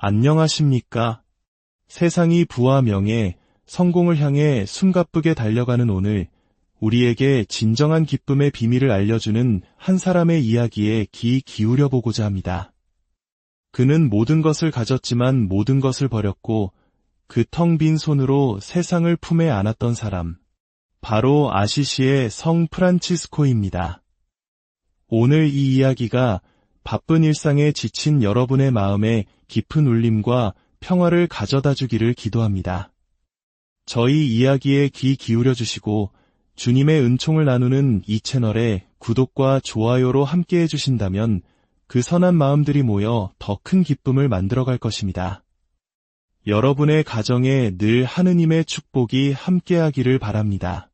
안녕하십니까? 세상이 부와 명예, 성공을 향해 숨가쁘게 달려가는 오늘, 우리에게 진정한 기쁨의 비밀을 알려주는 한 사람의 이야기에 귀 기울여 보고자 합니다. 그는 모든 것을 가졌지만 모든 것을 버렸고 그 텅 빈 손으로 세상을 품에 안았던 사람. 바로 아시시의 성 프란치스코입니다. 오늘 이 이야기가 바쁜 일상에 지친 여러분의 마음에 깊은 울림과 평화를 가져다 주기를 기도합니다. 저희 이야기에 귀 기울여 주시고 주님의 은총을 나누는 이 채널에 구독과 좋아요로 함께 해주신다면 그 선한 마음들이 모여 더 큰 기쁨을 만들어갈 것입니다. 여러분의 가정에 늘 하느님의 축복이 함께하기를 바랍니다.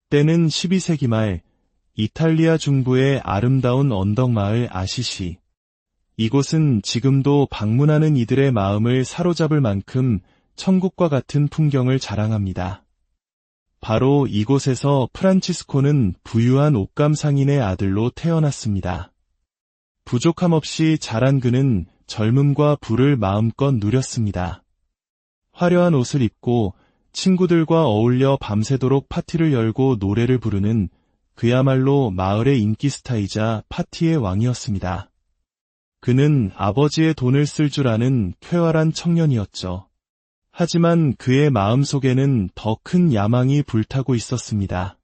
때는 12세기 말 이탈리아 중부의 아름다운 언덕마을 아시시. 이곳은 지금도 방문하는 이들의 마음을 사로잡을 만큼 천국과 같은 풍경을 자랑합니다. 바로 이곳에서 프란치스코는 부유한 옷감 상인의 아들로 태어났습니다. 부족함 없이 자란 그는 젊음과 부를 마음껏 누렸습니다. 화려한 옷을 입고 친구들과 어울려 밤새도록 파티를 열고 노래를 부르는 그야말로 마을의 인기 스타이자 파티의 왕이었습니다. 그는 아버지의 돈을 쓸 줄 아는 쾌활한 청년이었죠. 하지만 그의 마음속에는 더 큰 야망이 불타고 있었습니다.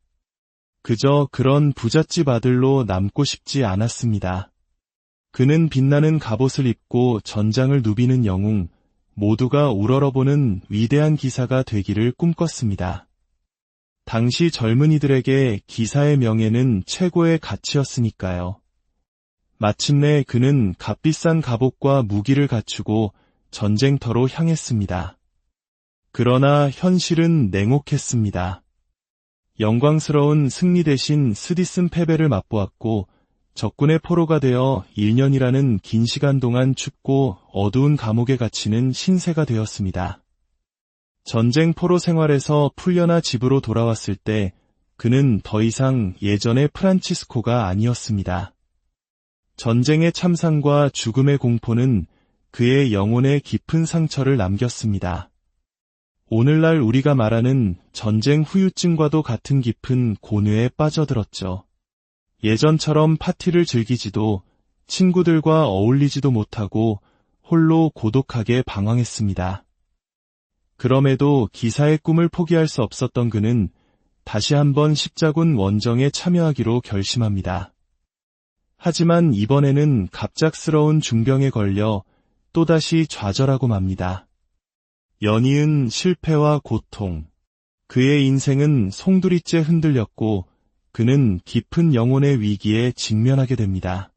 그저 그런 부잣집 아들로 남고 싶지 않았습니다. 그는 빛나는 갑옷을 입고 전장을 누비는 영웅, 모두가 우러러보는 위대한 기사가 되기를 꿈꿨습니다. 당시 젊은이들에게 기사의 명예는 최고의 가치였으니까요. 마침내 그는 값비싼 갑옷과 무기를 갖추고 전쟁터로 향했습니다. 그러나 현실은 냉혹했습니다. 영광스러운 승리 대신 스디쓴 패배를 맛보았고 적군의 포로가 되어 1년이라는 긴 시간 동안 춥고 어두운 감옥에 갇히는 신세가 되었습니다. 전쟁 포로 생활에서 풀려나 집으로 돌아왔을 때 그는 더 이상 예전의 프란치스코가 아니었습니다. 전쟁의 참상과 죽음의 공포는 그의 영혼에 깊은 상처를 남겼습니다. 오늘날 우리가 말하는 전쟁 후유증과도 같은 깊은 고뇌에 빠져들었죠. 예전처럼 파티를 즐기지도 친구들과 어울리지도 못하고 홀로 고독하게 방황했습니다. 그럼에도 기사의 꿈을 포기할 수 없었던 그는 다시 한번 십자군 원정에 참여하기로 결심합니다. 하지만 이번에는 갑작스러운 중병에 걸려 또다시 좌절하고 맙니다. 연이은 실패와 고통, 그의 인생은 송두리째 흔들렸고 그는 깊은 영혼의 위기에 직면하게 됩니다.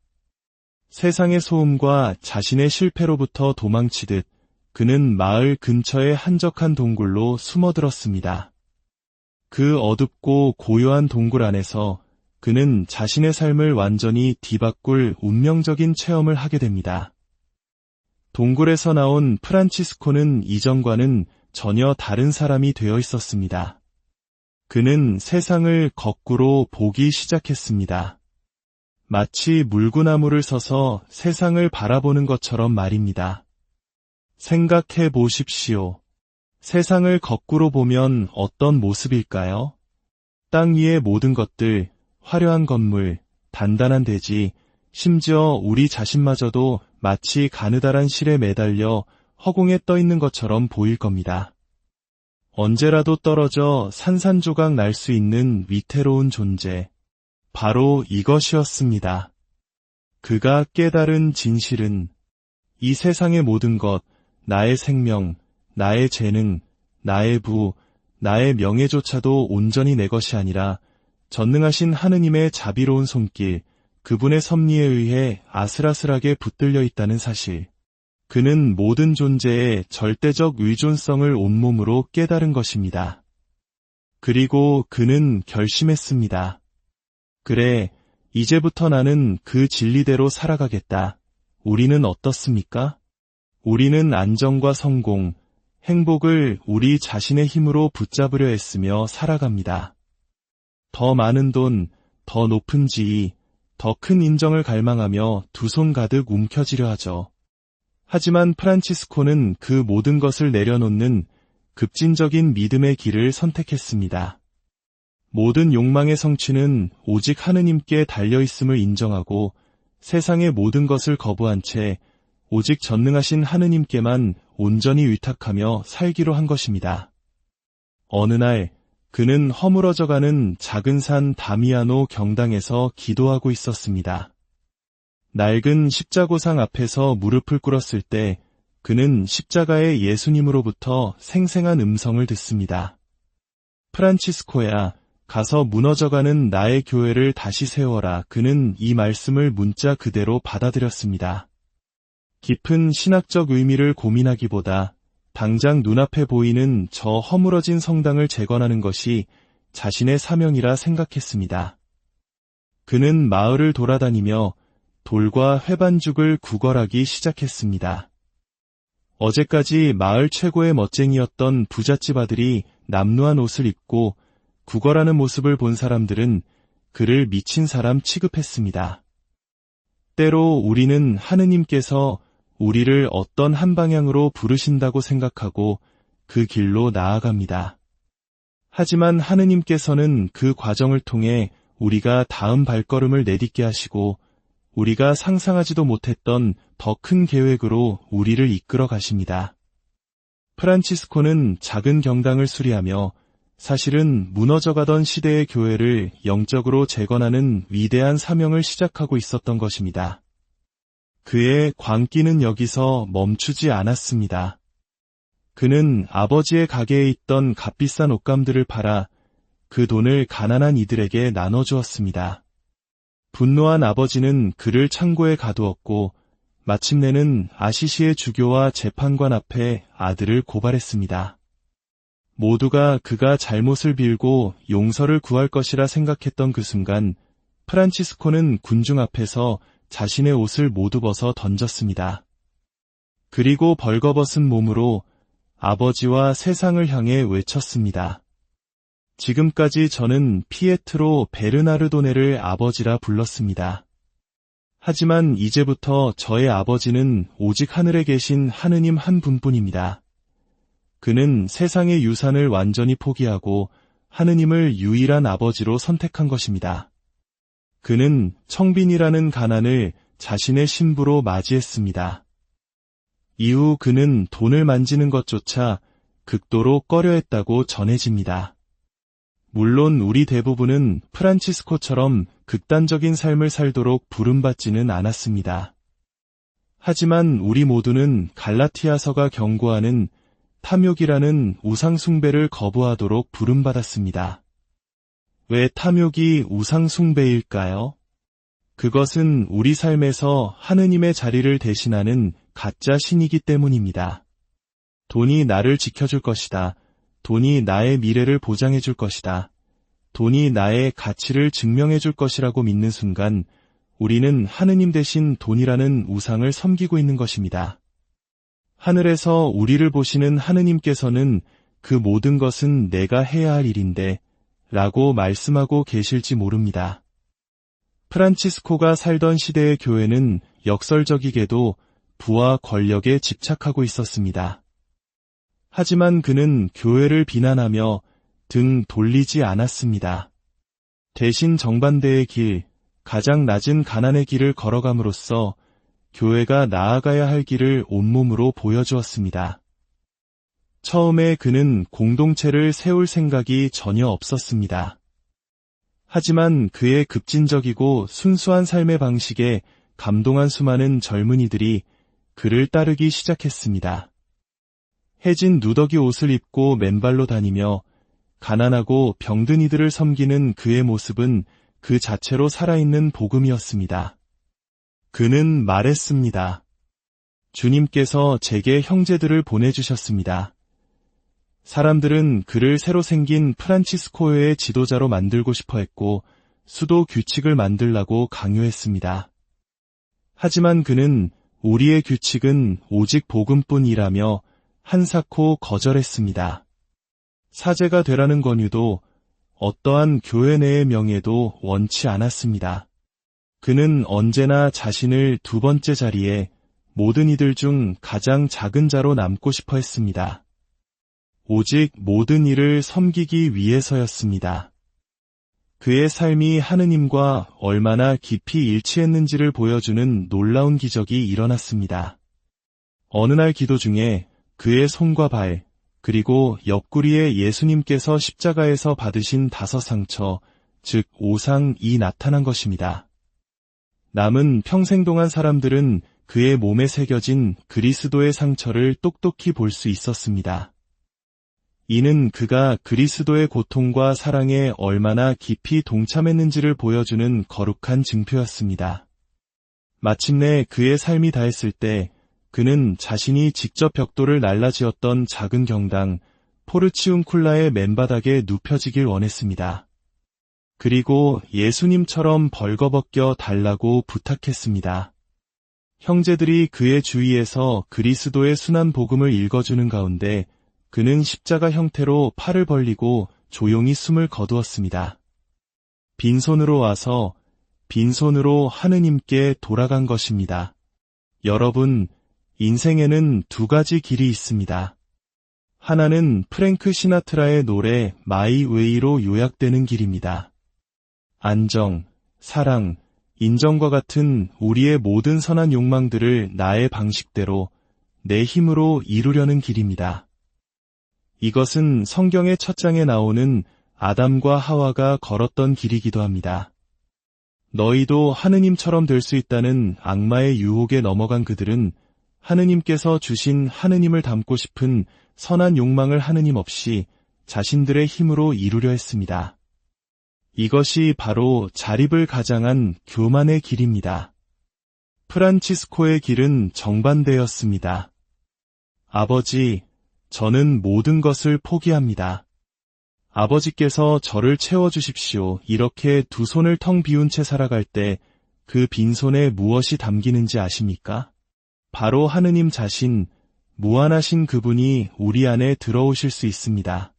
세상의 소음과 자신의 실패로부터 도망치듯 그는 마을 근처의 한적한 동굴로 숨어들었습니다. 그 어둡고 고요한 동굴 안에서 그는 자신의 삶을 완전히 뒤바꿀 운명적인 체험을 하게 됩니다. 동굴에서 나온 프란치스코는 이전과는 전혀 다른 사람이 되어 있었습니다. 그는 세상을 거꾸로 보기 시작했습니다. 마치 물구나무를 서서 세상을 바라보는 것처럼 말입니다. 생각해 보십시오. 세상을 거꾸로 보면 어떤 모습일까요? 땅 위의 모든 것들, 화려한 건물, 단단한 대지, 심지어 우리 자신마저도 마치 가느다란 실에 매달려 허공에 떠 있는 것처럼 보일 겁니다. 언제라도 떨어져 산산조각 날 수 있는 위태로운 존재. 바로 이것이었습니다. 그가 깨달은 진실은 이 세상의 모든 것, 나의 생명, 나의 재능, 나의 부, 나의 명예조차도 온전히 내 것이 아니라 전능하신 하느님의 자비로운 손길, 그분의 섭리에 의해 아슬아슬하게 붙들려 있다는 사실. 그는 모든 존재의 절대적 의존성을 온몸으로 깨달은 것입니다. 그리고 그는 결심했습니다. 그래, 이제부터 나는 그 진리대로 살아가겠다. 우리는 어떻습니까? 우리는 안정과 성공, 행복을 우리 자신의 힘으로 붙잡으려 했으며 살아갑니다. 더 많은 돈, 더 높은 지위, 더 큰 인정을 갈망하며 두 손 가득 움켜쥐려 하죠. 하지만 프란치스코는 그 모든 것을 내려놓는 급진적인 믿음의 길을 선택했습니다. 모든 욕망의 성취는 오직 하느님께 달려있음을 인정하고 세상의 모든 것을 거부한 채 오직 전능하신 하느님께만 온전히 위탁하며 살기로 한 것입니다. 어느 날 그는 허물어져가는 작은 산 다미아노 경당에서 기도하고 있었습니다. 낡은 십자고상 앞에서 무릎을 꿇었을 때 그는 십자가의 예수님으로부터 생생한 음성을 듣습니다. 프란치스코야, 가서 무너져가는 나의 교회를 다시 세워라. 그는 이 말씀을 문자 그대로 받아들였습니다. 깊은 신학적 의미를 고민하기보다 당장 눈앞에 보이는 저 허물어진 성당을 재건하는 것이 자신의 사명이라 생각했습니다. 그는 마을을 돌아다니며 돌과 회반죽을 구걸하기 시작했습니다. 어제까지 마을 최고의 멋쟁이였던 부잣집 아들이 남루한 옷을 입고 구걸하는 모습을 본 사람들은 그를 미친 사람 취급했습니다. 때로 우리는 하느님께서 우리를 어떤 한 방향으로 부르신다고 생각하고 그 길로 나아갑니다. 하지만 하느님께서는 그 과정을 통해 우리가 다음 발걸음을 내딛게 하시고 우리가 상상하지도 못했던 더 큰 계획으로 우리를 이끌어 가십니다. 프란치스코는 작은 경당을 수리하며 사실은 무너져가던 시대의 교회를 영적으로 재건하는 위대한 사명을 시작하고 있었던 것입니다. 그의 광기는 여기서 멈추지 않았습니다. 그는 아버지의 가게에 있던 값비싼 옷감들을 팔아 그 돈을 가난한 이들에게 나눠주었습니다. 분노한 아버지는 그를 창고에 가두었고 마침내는 아시시의 주교와 재판관 앞에 아들을 고발했습니다. 모두가 그가 잘못을 빌고 용서를 구할 것이라 생각했던 그 순간 프란치스코는 군중 앞에서 자신의 옷을 모두 벗어 던졌습니다. 그리고 벌거벗은 몸으로 아버지와 세상을 향해 외쳤습니다. 지금까지 저는 피에트로 베르나르도네를 아버지라 불렀습니다. 하지만 이제부터 저의 아버지는 오직 하늘에 계신 하느님 한 분뿐입니다. 그는 세상의 유산을 완전히 포기하고 하느님을 유일한 아버지로 선택한 것입니다. 그는 청빈이라는 가난을 자신의 신부로 맞이했습니다. 이후 그는 돈을 만지는 것조차 극도로 꺼려했다고 전해집니다. 물론 우리 대부분은 프란치스코처럼 극단적인 삶을 살도록 부름받지는 않았습니다. 하지만 우리 모두는 갈라티아서가 경고하는 탐욕이라는 우상숭배를 거부하도록 부름받았습니다. 왜 탐욕이 우상숭배일까요? 그것은 우리 삶에서 하느님의 자리를 대신하는 가짜 신이기 때문입니다. 돈이 나를 지켜줄 것이다. 돈이 나의 미래를 보장해줄 것이다. 돈이 나의 가치를 증명해줄 것이라고 믿는 순간 우리는 하느님 대신 돈이라는 우상을 섬기고 있는 것입니다. 하늘에서 우리를 보시는 하느님께서는 그 모든 것은 내가 해야 할 일인데 라고 말씀하고 계실지 모릅니다. 프란치스코가 살던 시대의 교회는 역설적이게도 부와 권력에 집착하고 있었습니다. 하지만 그는 교회를 비난하며 등 돌리지 않았습니다. 대신 정반대의 길, 가장 낮은 가난의 길을 걸어감으로써 교회가 나아가야 할 길을 온몸으로 보여주었습니다. 처음에 그는 공동체를 세울 생각이 전혀 없었습니다. 하지만 그의 급진적이고 순수한 삶의 방식에 감동한 수많은 젊은이들이 그를 따르기 시작했습니다. 해진 누더기 옷을 입고 맨발로 다니며 가난하고 병든 이들을 섬기는 그의 모습은 그 자체로 살아있는 복음이었습니다. 그는 말했습니다. 주님께서 제게 형제들을 보내주셨습니다. 사람들은 그를 새로 생긴 프란치스코회의 지도자로 만들고 싶어 했고 수도 규칙을 만들라고 강요했습니다. 하지만 그는 우리의 규칙은 오직 복음뿐이라며 한사코 거절했습니다. 사제가 되라는 권유도 어떠한 교회 내의 명예도 원치 않았습니다. 그는 언제나 자신을 두 번째 자리에 모든 이들 중 가장 작은 자로 남고 싶어 했습니다. 오직 모든 이를 섬기기 위해서였습니다. 그의 삶이 하느님과 얼마나 깊이 일치했는지를 보여주는 놀라운 기적이 일어났습니다. 어느 날 기도 중에 그의 손과 발, 그리고 옆구리에 예수님께서 십자가에서 받으신 5상처, 즉 5상이 나타난 것입니다. 남은 평생 동안 사람들은 그의 몸에 새겨진 그리스도의 상처를 똑똑히 볼 수 있었습니다. 이는 그가 그리스도의 고통과 사랑에 얼마나 깊이 동참했는지를 보여주는 거룩한 증표였습니다. 마침내 그의 삶이 다했을 때 그는 자신이 직접 벽돌을 날라지었던 작은 경당 포르치움쿨라의 맨바닥에 눕혀지길 원했습니다. 그리고 예수님처럼 벌거벗겨 달라고 부탁했습니다. 형제들이 그의 주위에서 그리스도의 순한 복음을 읽어주는 가운데 그는 십자가 형태로 팔을 벌리고 조용히 숨을 거두었습니다. 빈손으로 와서 빈손으로 하느님께 돌아간 것입니다. 여러분, 인생에는 2가지 길이 있습니다. 하나는 프랭크 시나트라의 노래 마이 웨이로 요약되는 길입니다. 안정, 사랑, 인정과 같은 우리의 모든 선한 욕망들을 나의 방식대로, 내 힘으로 이루려는 길입니다. 이것은 성경의 첫 장에 나오는 아담과 하와가 걸었던 길이기도 합니다. 너희도 하느님처럼 될 수 있다는 악마의 유혹에 넘어간 그들은 하느님께서 주신 하느님을 닮고 싶은 선한 욕망을 하느님 없이 자신들의 힘으로 이루려 했습니다. 이것이 바로 자립을 가장한 교만의 길입니다. 프란치스코의 길은 정반대였습니다. 아버지, 저는 모든 것을 포기합니다. 아버지께서 저를 채워주십시오. 이렇게 2 손을 텅 비운 채 살아갈 때 그 빈손에 무엇이 담기는지 아십니까? 바로 하느님 자신, 무한하신 그분이 우리 안에 들어오실 수 있습니다.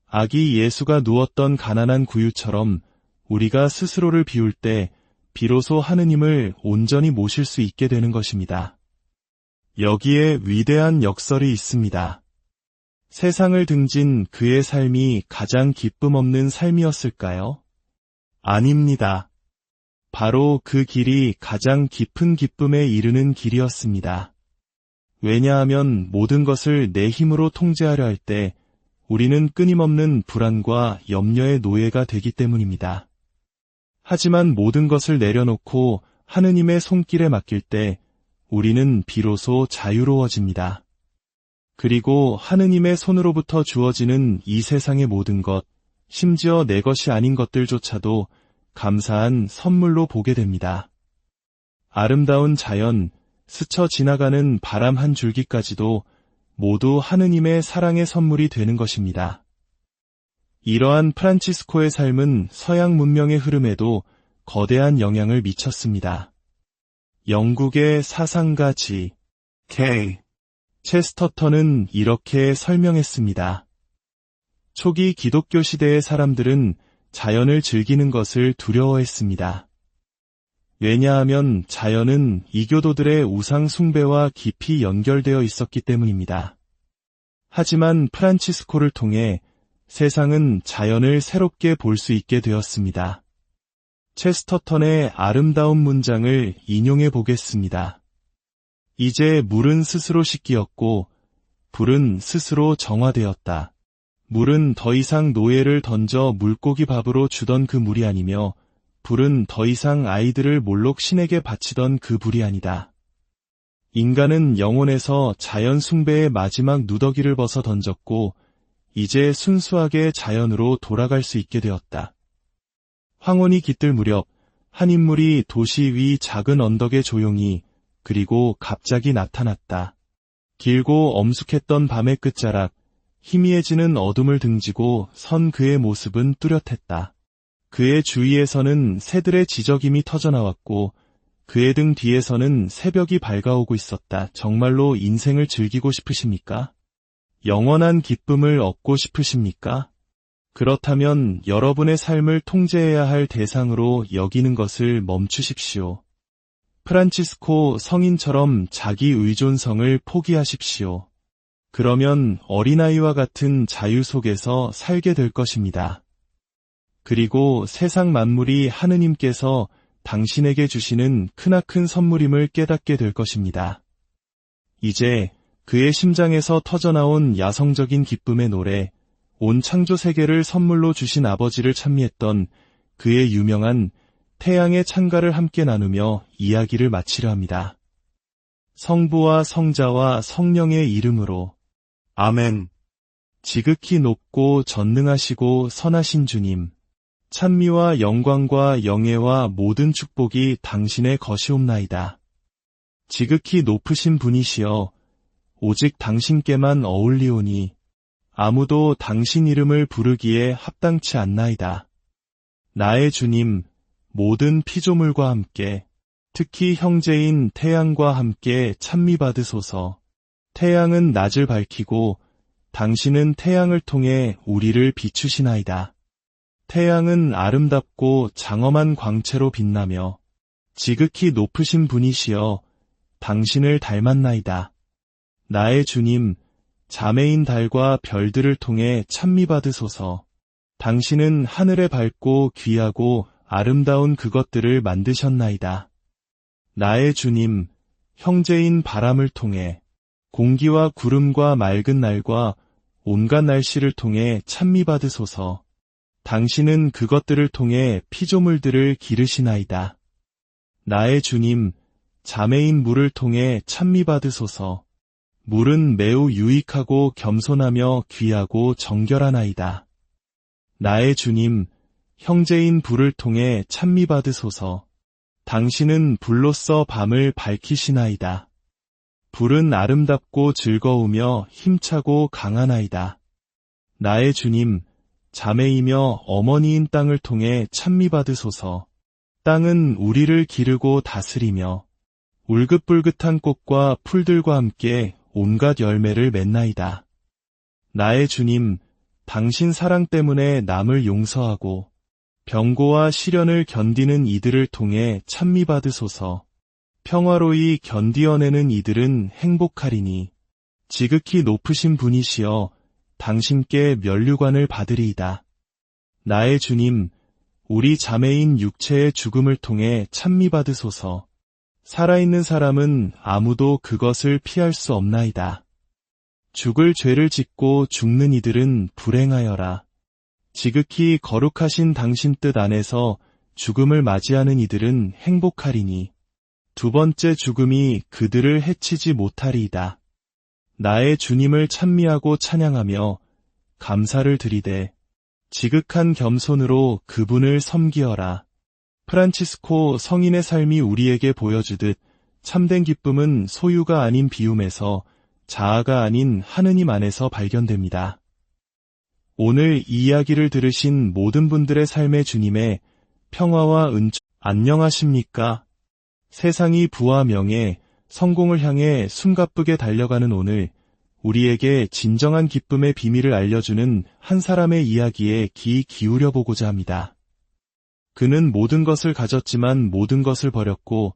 아기 예수가 누웠던 가난한 구유처럼 우리가 스스로를 비울 때 비로소 하느님을 온전히 모실 수 있게 되는 것입니다. 여기에 위대한 역설이 있습니다. 세상을 등진 그의 삶이 가장 기쁨 없는 삶이었을까요? 아닙니다. 바로 그 길이 가장 깊은 기쁨에 이르는 길이었습니다. 왜냐하면 모든 것을 내 힘으로 통제하려 할 때 우리는 끊임없는 불안과 염려의 노예가 되기 때문입니다. 하지만 모든 것을 내려놓고 하느님의 손길에 맡길 때 우리는 비로소 자유로워집니다. 그리고 하느님의 손으로부터 주어지는 이 세상의 모든 것, 심지어 내 것이 아닌 것들조차도 감사한 선물로 보게 됩니다. 아름다운 자연, 스쳐 지나가는 바람 한 줄기까지도 모두 하느님의 사랑의 선물이 되는 것입니다. 이러한 프란치스코의 삶은 서양 문명의 흐름에도 거대한 영향을 미쳤습니다. 영국의 사상가 G.K. 체스터턴은 이렇게 설명했습니다. 초기 기독교 시대의 사람들은 자연을 즐기는 것을 두려워했습니다. 왜냐하면 자연은 이교도들의 우상 숭배와 깊이 연결되어 있었기 때문입니다. 하지만 프란치스코를 통해 세상은 자연을 새롭게 볼 수 있게 되었습니다. 체스터턴의 아름다운 문장을 인용해 보겠습니다. 이제 물은 스스로 식기였고 불은 스스로 정화되었다. 물은 더 이상 노예를 던져 물고기 밥으로 주던 그 물이 아니며 불은 더 이상 아이들을 몰록 신에게 바치던 그 불이 아니다. 인간은 영혼에서 자연 숭배의 마지막 누더기를 벗어 던졌고 이제 순수하게 자연으로 돌아갈 수 있게 되었다. 황혼이 깃들 무렵 한 인물이 도시 위 작은 언덕에 조용히 그리고 갑자기 나타났다. 길고 엄숙했던 밤의 끝자락, 희미해지는 어둠을 등지고 선 그의 모습은 뚜렷했다. 그의 주위에서는 새들의 지저귀이 터져나왔고 그의 등 뒤에서는 새벽이 밝아오고 있었다. 정말로 인생을 즐기고 싶으십니까? 영원한 기쁨을 얻고 싶으십니까? 그렇다면 여러분의 삶을 통제해야 할 대상으로 여기는 것을 멈추십시오. 프란치스코 성인처럼 자기 의존성을 포기하십시오. 그러면 어린아이와 같은 자유 속에서 살게 될 것입니다. 그리고 세상 만물이 하느님께서 당신에게 주시는 크나큰 선물임을 깨닫게 될 것입니다. 이제 그의 심장에서 터져나온 야성적인 기쁨의 노래, 온 창조 세계를 선물로 주신 아버지를 찬미했던 그의 유명한 태양의 찬가를 함께 나누며 이야기를 마치려 합니다. 성부와 성자와 성령의 이름으로 아멘. 지극히 높고 전능하시고 선하신 주님, 찬미와 영광과 영예와 모든 축복이 당신의 것이옵나이다. 지극히 높으신 분이시여 오직 당신께만 어울리오니 아무도 당신 이름을 부르기에 합당치 않나이다. 나의 주님, 모든 피조물과 함께 특히 형제인 태양과 함께 찬미받으소서. 태양은 낮을 밝히고 당신은 태양을 통해 우리를 비추시나이다. 태양은 아름답고 장엄한 광채로 빛나며 지극히 높으신 분이시여 당신을 닮았나이다. 나의 주님, 자매인 달과 별들을 통해 찬미받으소서. 당신은 하늘에 밝고 귀하고 아름다운 그것들을 만드셨나이다. 나의 주님, 형제인 바람을 통해 공기와 구름과 맑은 날과 온갖 날씨를 통해 찬미받으소서. 당신은 그것들을 통해 피조물들을 기르시나이다. 나의 주님, 자매인 물을 통해 찬미받으소서. 물은 매우 유익하고 겸손하며 귀하고 정결하나이다. 나의 주님, 형제인 불을 통해 찬미받으소서. 당신은 불로써 밤을 밝히시나이다. 불은 아름답고 즐거우며 힘차고 강하나이다. 나의 주님, 자매이며 어머니인 땅을 통해 찬미받으소서. 땅은 우리를 기르고 다스리며 울긋불긋한 꽃과 풀들과 함께 온갖 열매를 맺나이다. 나의 주님, 당신 사랑 때문에 남을 용서하고 병고와 시련을 견디는 이들을 통해 찬미받으소서. 평화로이 견디어내는 이들은 행복하리니 지극히 높으신 분이시여 당신께 면류관을 받으리이다. 나의 주님, 우리 자매인 육체의 죽음을 통해 찬미받으소서. 살아있는 사람은 아무도 그것을 피할 수 없나이다. 죽을 죄를 짓고 죽는 이들은 불행하여라. 지극히 거룩하신 당신 뜻 안에서 죽음을 맞이하는 이들은 행복하리니 두 번째 죽음이 그들을 해치지 못하리이다. 나의 주님을 찬미하고 찬양하며 감사를 드리되 지극한 겸손으로 그분을 섬기어라. 프란치스코 성인의 삶이 우리에게 보여주듯 참된 기쁨은 소유가 아닌 비움에서 자아가 아닌 하느님 안에서 발견됩니다. 오늘 이 이야기를 들으신 모든 분들의 삶의 주님의 평화와 은총 안녕하십니까? 세상이 부와 명예, 성공을 향해 숨가쁘게 달려가는 오늘 우리에게 진정한 기쁨의 비밀을 알려주는 한 사람의 이야기에 귀 기울여 보고자 합니다. 그는 모든 것을 가졌지만 모든 것을 버렸고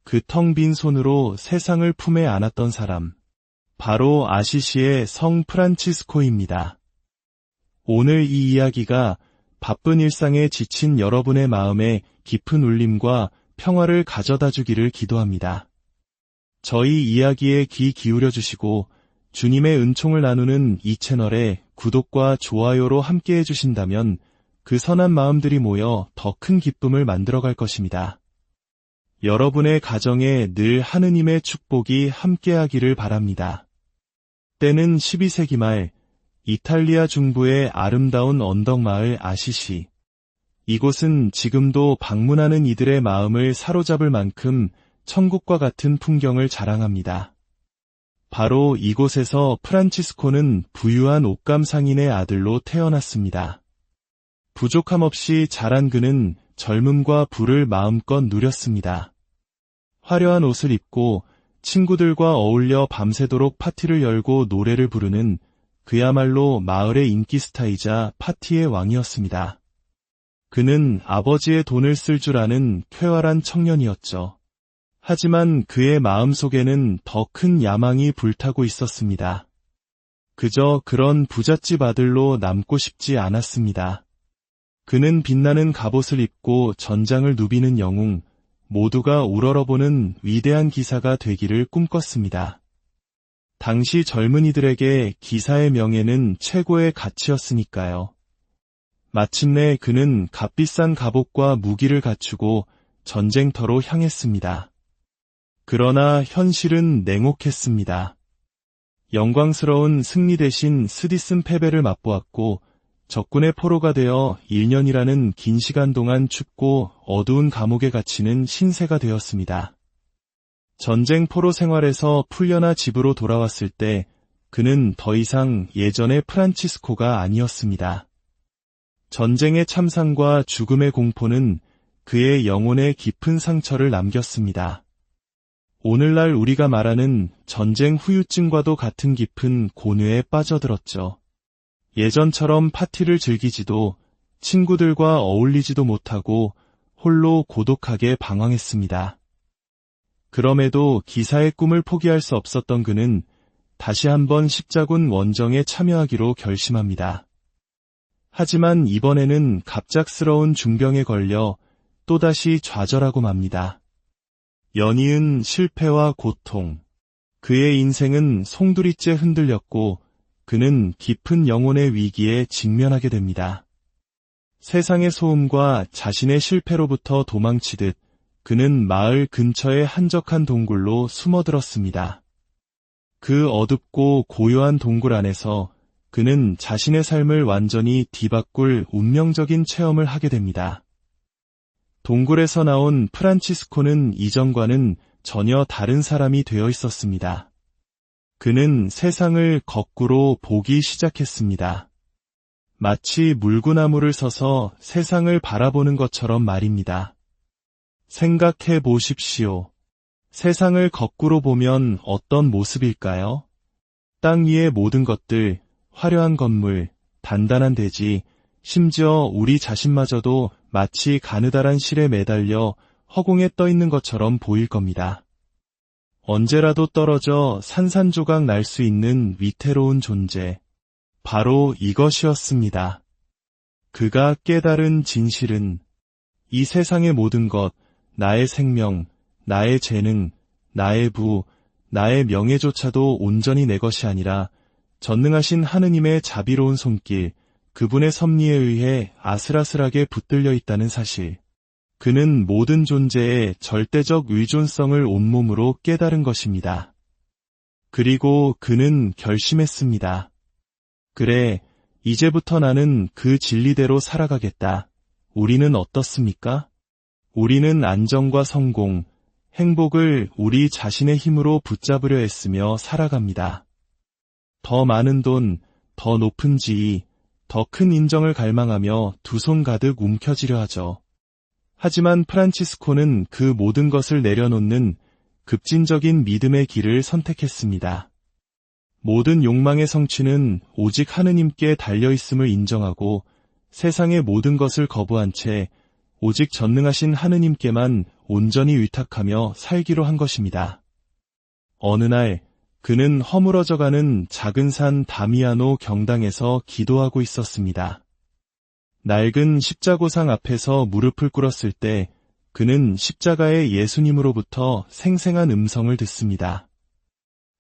그 텅 빈 손으로 세상을 품에 안았던 사람, 바로 아시시의 성 프란치스코입니다. 오늘 이 이야기가 바쁜 일상에 지친 여러분의 마음에 깊은 울림과 평화를 가져다 주기를 기도합니다. 저희 이야기에 귀 기울여 주시고 주님의 은총을 나누는 이 채널에 구독과 좋아요로 함께 해주신다면 그 선한 마음들이 모여 더 큰 기쁨을 만들어갈 것입니다. 여러분의 가정에 늘 하느님의 축복이 함께하기를 바랍니다. 때는 12세기 말 이탈리아 중부의 아름다운 언덕마을 아시시. 이곳은 지금도 방문하는 이들의 마음을 사로잡을 만큼 천국과 같은 풍경을 자랑합니다. 바로 이곳에서 프란치스코는 부유한 옷감 상인의 아들로 태어났습니다. 부족함 없이 자란 그는 젊음과 부를 마음껏 누렸습니다. 화려한 옷을 입고 친구들과 어울려 밤새도록 파티를 열고 노래를 부르는 그야말로 마을의 인기 스타이자 파티의 왕이었습니다. 그는 아버지의 돈을 쓸 줄 아는 쾌활한 청년이었죠. 하지만 그의 마음속에는 더 큰 야망이 불타고 있었습니다. 그저 그런 부잣집 아들로 남고 싶지 않았습니다. 그는 빛나는 갑옷을 입고 전장을 누비는 영웅, 모두가 우러러보는 위대한 기사가 되기를 꿈꿨습니다. 당시 젊은이들에게 기사의 명예는 최고의 가치였으니까요. 마침내 그는 값비싼 갑옷과 무기를 갖추고 전쟁터로 향했습니다. 그러나 현실은 냉혹했습니다. 영광스러운 승리 대신 스디슨 패배를 맛보았고 적군의 포로가 되어 1년이라는 긴 시간 동안 춥고 어두운 감옥에 갇히는 신세가 되었습니다. 전쟁 포로 생활에서 풀려나 집으로 돌아왔을 때 그는 더 이상 예전의 프란치스코가 아니었습니다. 전쟁의 참상과 죽음의 공포는 그의 영혼에 깊은 상처를 남겼습니다. 오늘날 우리가 말하는 전쟁 후유증과도 같은 깊은 고뇌에 빠져들었죠. 예전처럼 파티를 즐기지도 친구들과 어울리지도 못하고 홀로 고독하게 방황했습니다. 그럼에도 기사의 꿈을 포기할 수 없었던 그는 다시 한번 십자군 원정에 참여하기로 결심합니다. 하지만 이번에는 갑작스러운 중병에 걸려 또다시 좌절하고 맙니다. 연이은 실패와 고통, 그의 인생은 송두리째 흔들렸고 그는 깊은 영혼의 위기에 직면하게 됩니다. 세상의 소음과 자신의 실패로부터 도망치듯 그는 마을 근처의 한적한 동굴로 숨어들었습니다. 그 어둡고 고요한 동굴 안에서 그는 자신의 삶을 완전히 뒤바꿀 운명적인 체험을 하게 됩니다. 동굴에서 나온 프란치스코는 이전과는 전혀 다른 사람이 되어 있었습니다. 그는 세상을 거꾸로 보기 시작했습니다. 마치 물구나무를 서서 세상을 바라보는 것처럼 말입니다. 생각해 보십시오. 세상을 거꾸로 보면 어떤 모습일까요? 땅 위의 모든 것들, 화려한 건물, 단단한 대지, 심지어 우리 자신마저도 마치 가느다란 실에 매달려 허공에 떠 있는 것처럼 보일 겁니다. 언제라도 떨어져 산산조각 날 수 있는 위태로운 존재. 바로 이것이었습니다. 그가 깨달은 진실은 이 세상의 모든 것, 나의 생명, 나의 재능, 나의 부, 나의 명예조차도 온전히 내 것이 아니라 전능하신 하느님의 자비로운 손길, 그분의 섭리에 의해 아슬아슬하게 붙들려 있다는 사실. 그는 모든 존재의 절대적 의존성을 온몸으로 깨달은 것입니다. 그리고 그는 결심했습니다. 그래, 이제부터 나는 그 진리대로 살아가겠다. 우리는 어떻습니까? 우리는 안정과 성공, 행복을 우리 자신의 힘으로 붙잡으려 애쓰며 살아갑니다. 더 많은 돈, 더 높은 지위, 더 큰 인정을 갈망하며 두 손 가득 움켜쥐려 하죠. 하지만 프란치스코는 그 모든 것을 내려놓는 급진적인 믿음의 길을 선택했습니다. 모든 욕망의 성취는 오직 하느님께 달려있음을 인정하고 세상의 모든 것을 거부한 채 오직 전능하신 하느님께만 온전히 의탁하며 살기로 한 것입니다. 어느 날 그는 허물어져가는 작은 산 다미아노 경당에서 기도하고 있었습니다. 낡은 십자고상 앞에서 무릎을 꿇었을 때 그는 십자가의 예수님으로부터 생생한 음성을 듣습니다.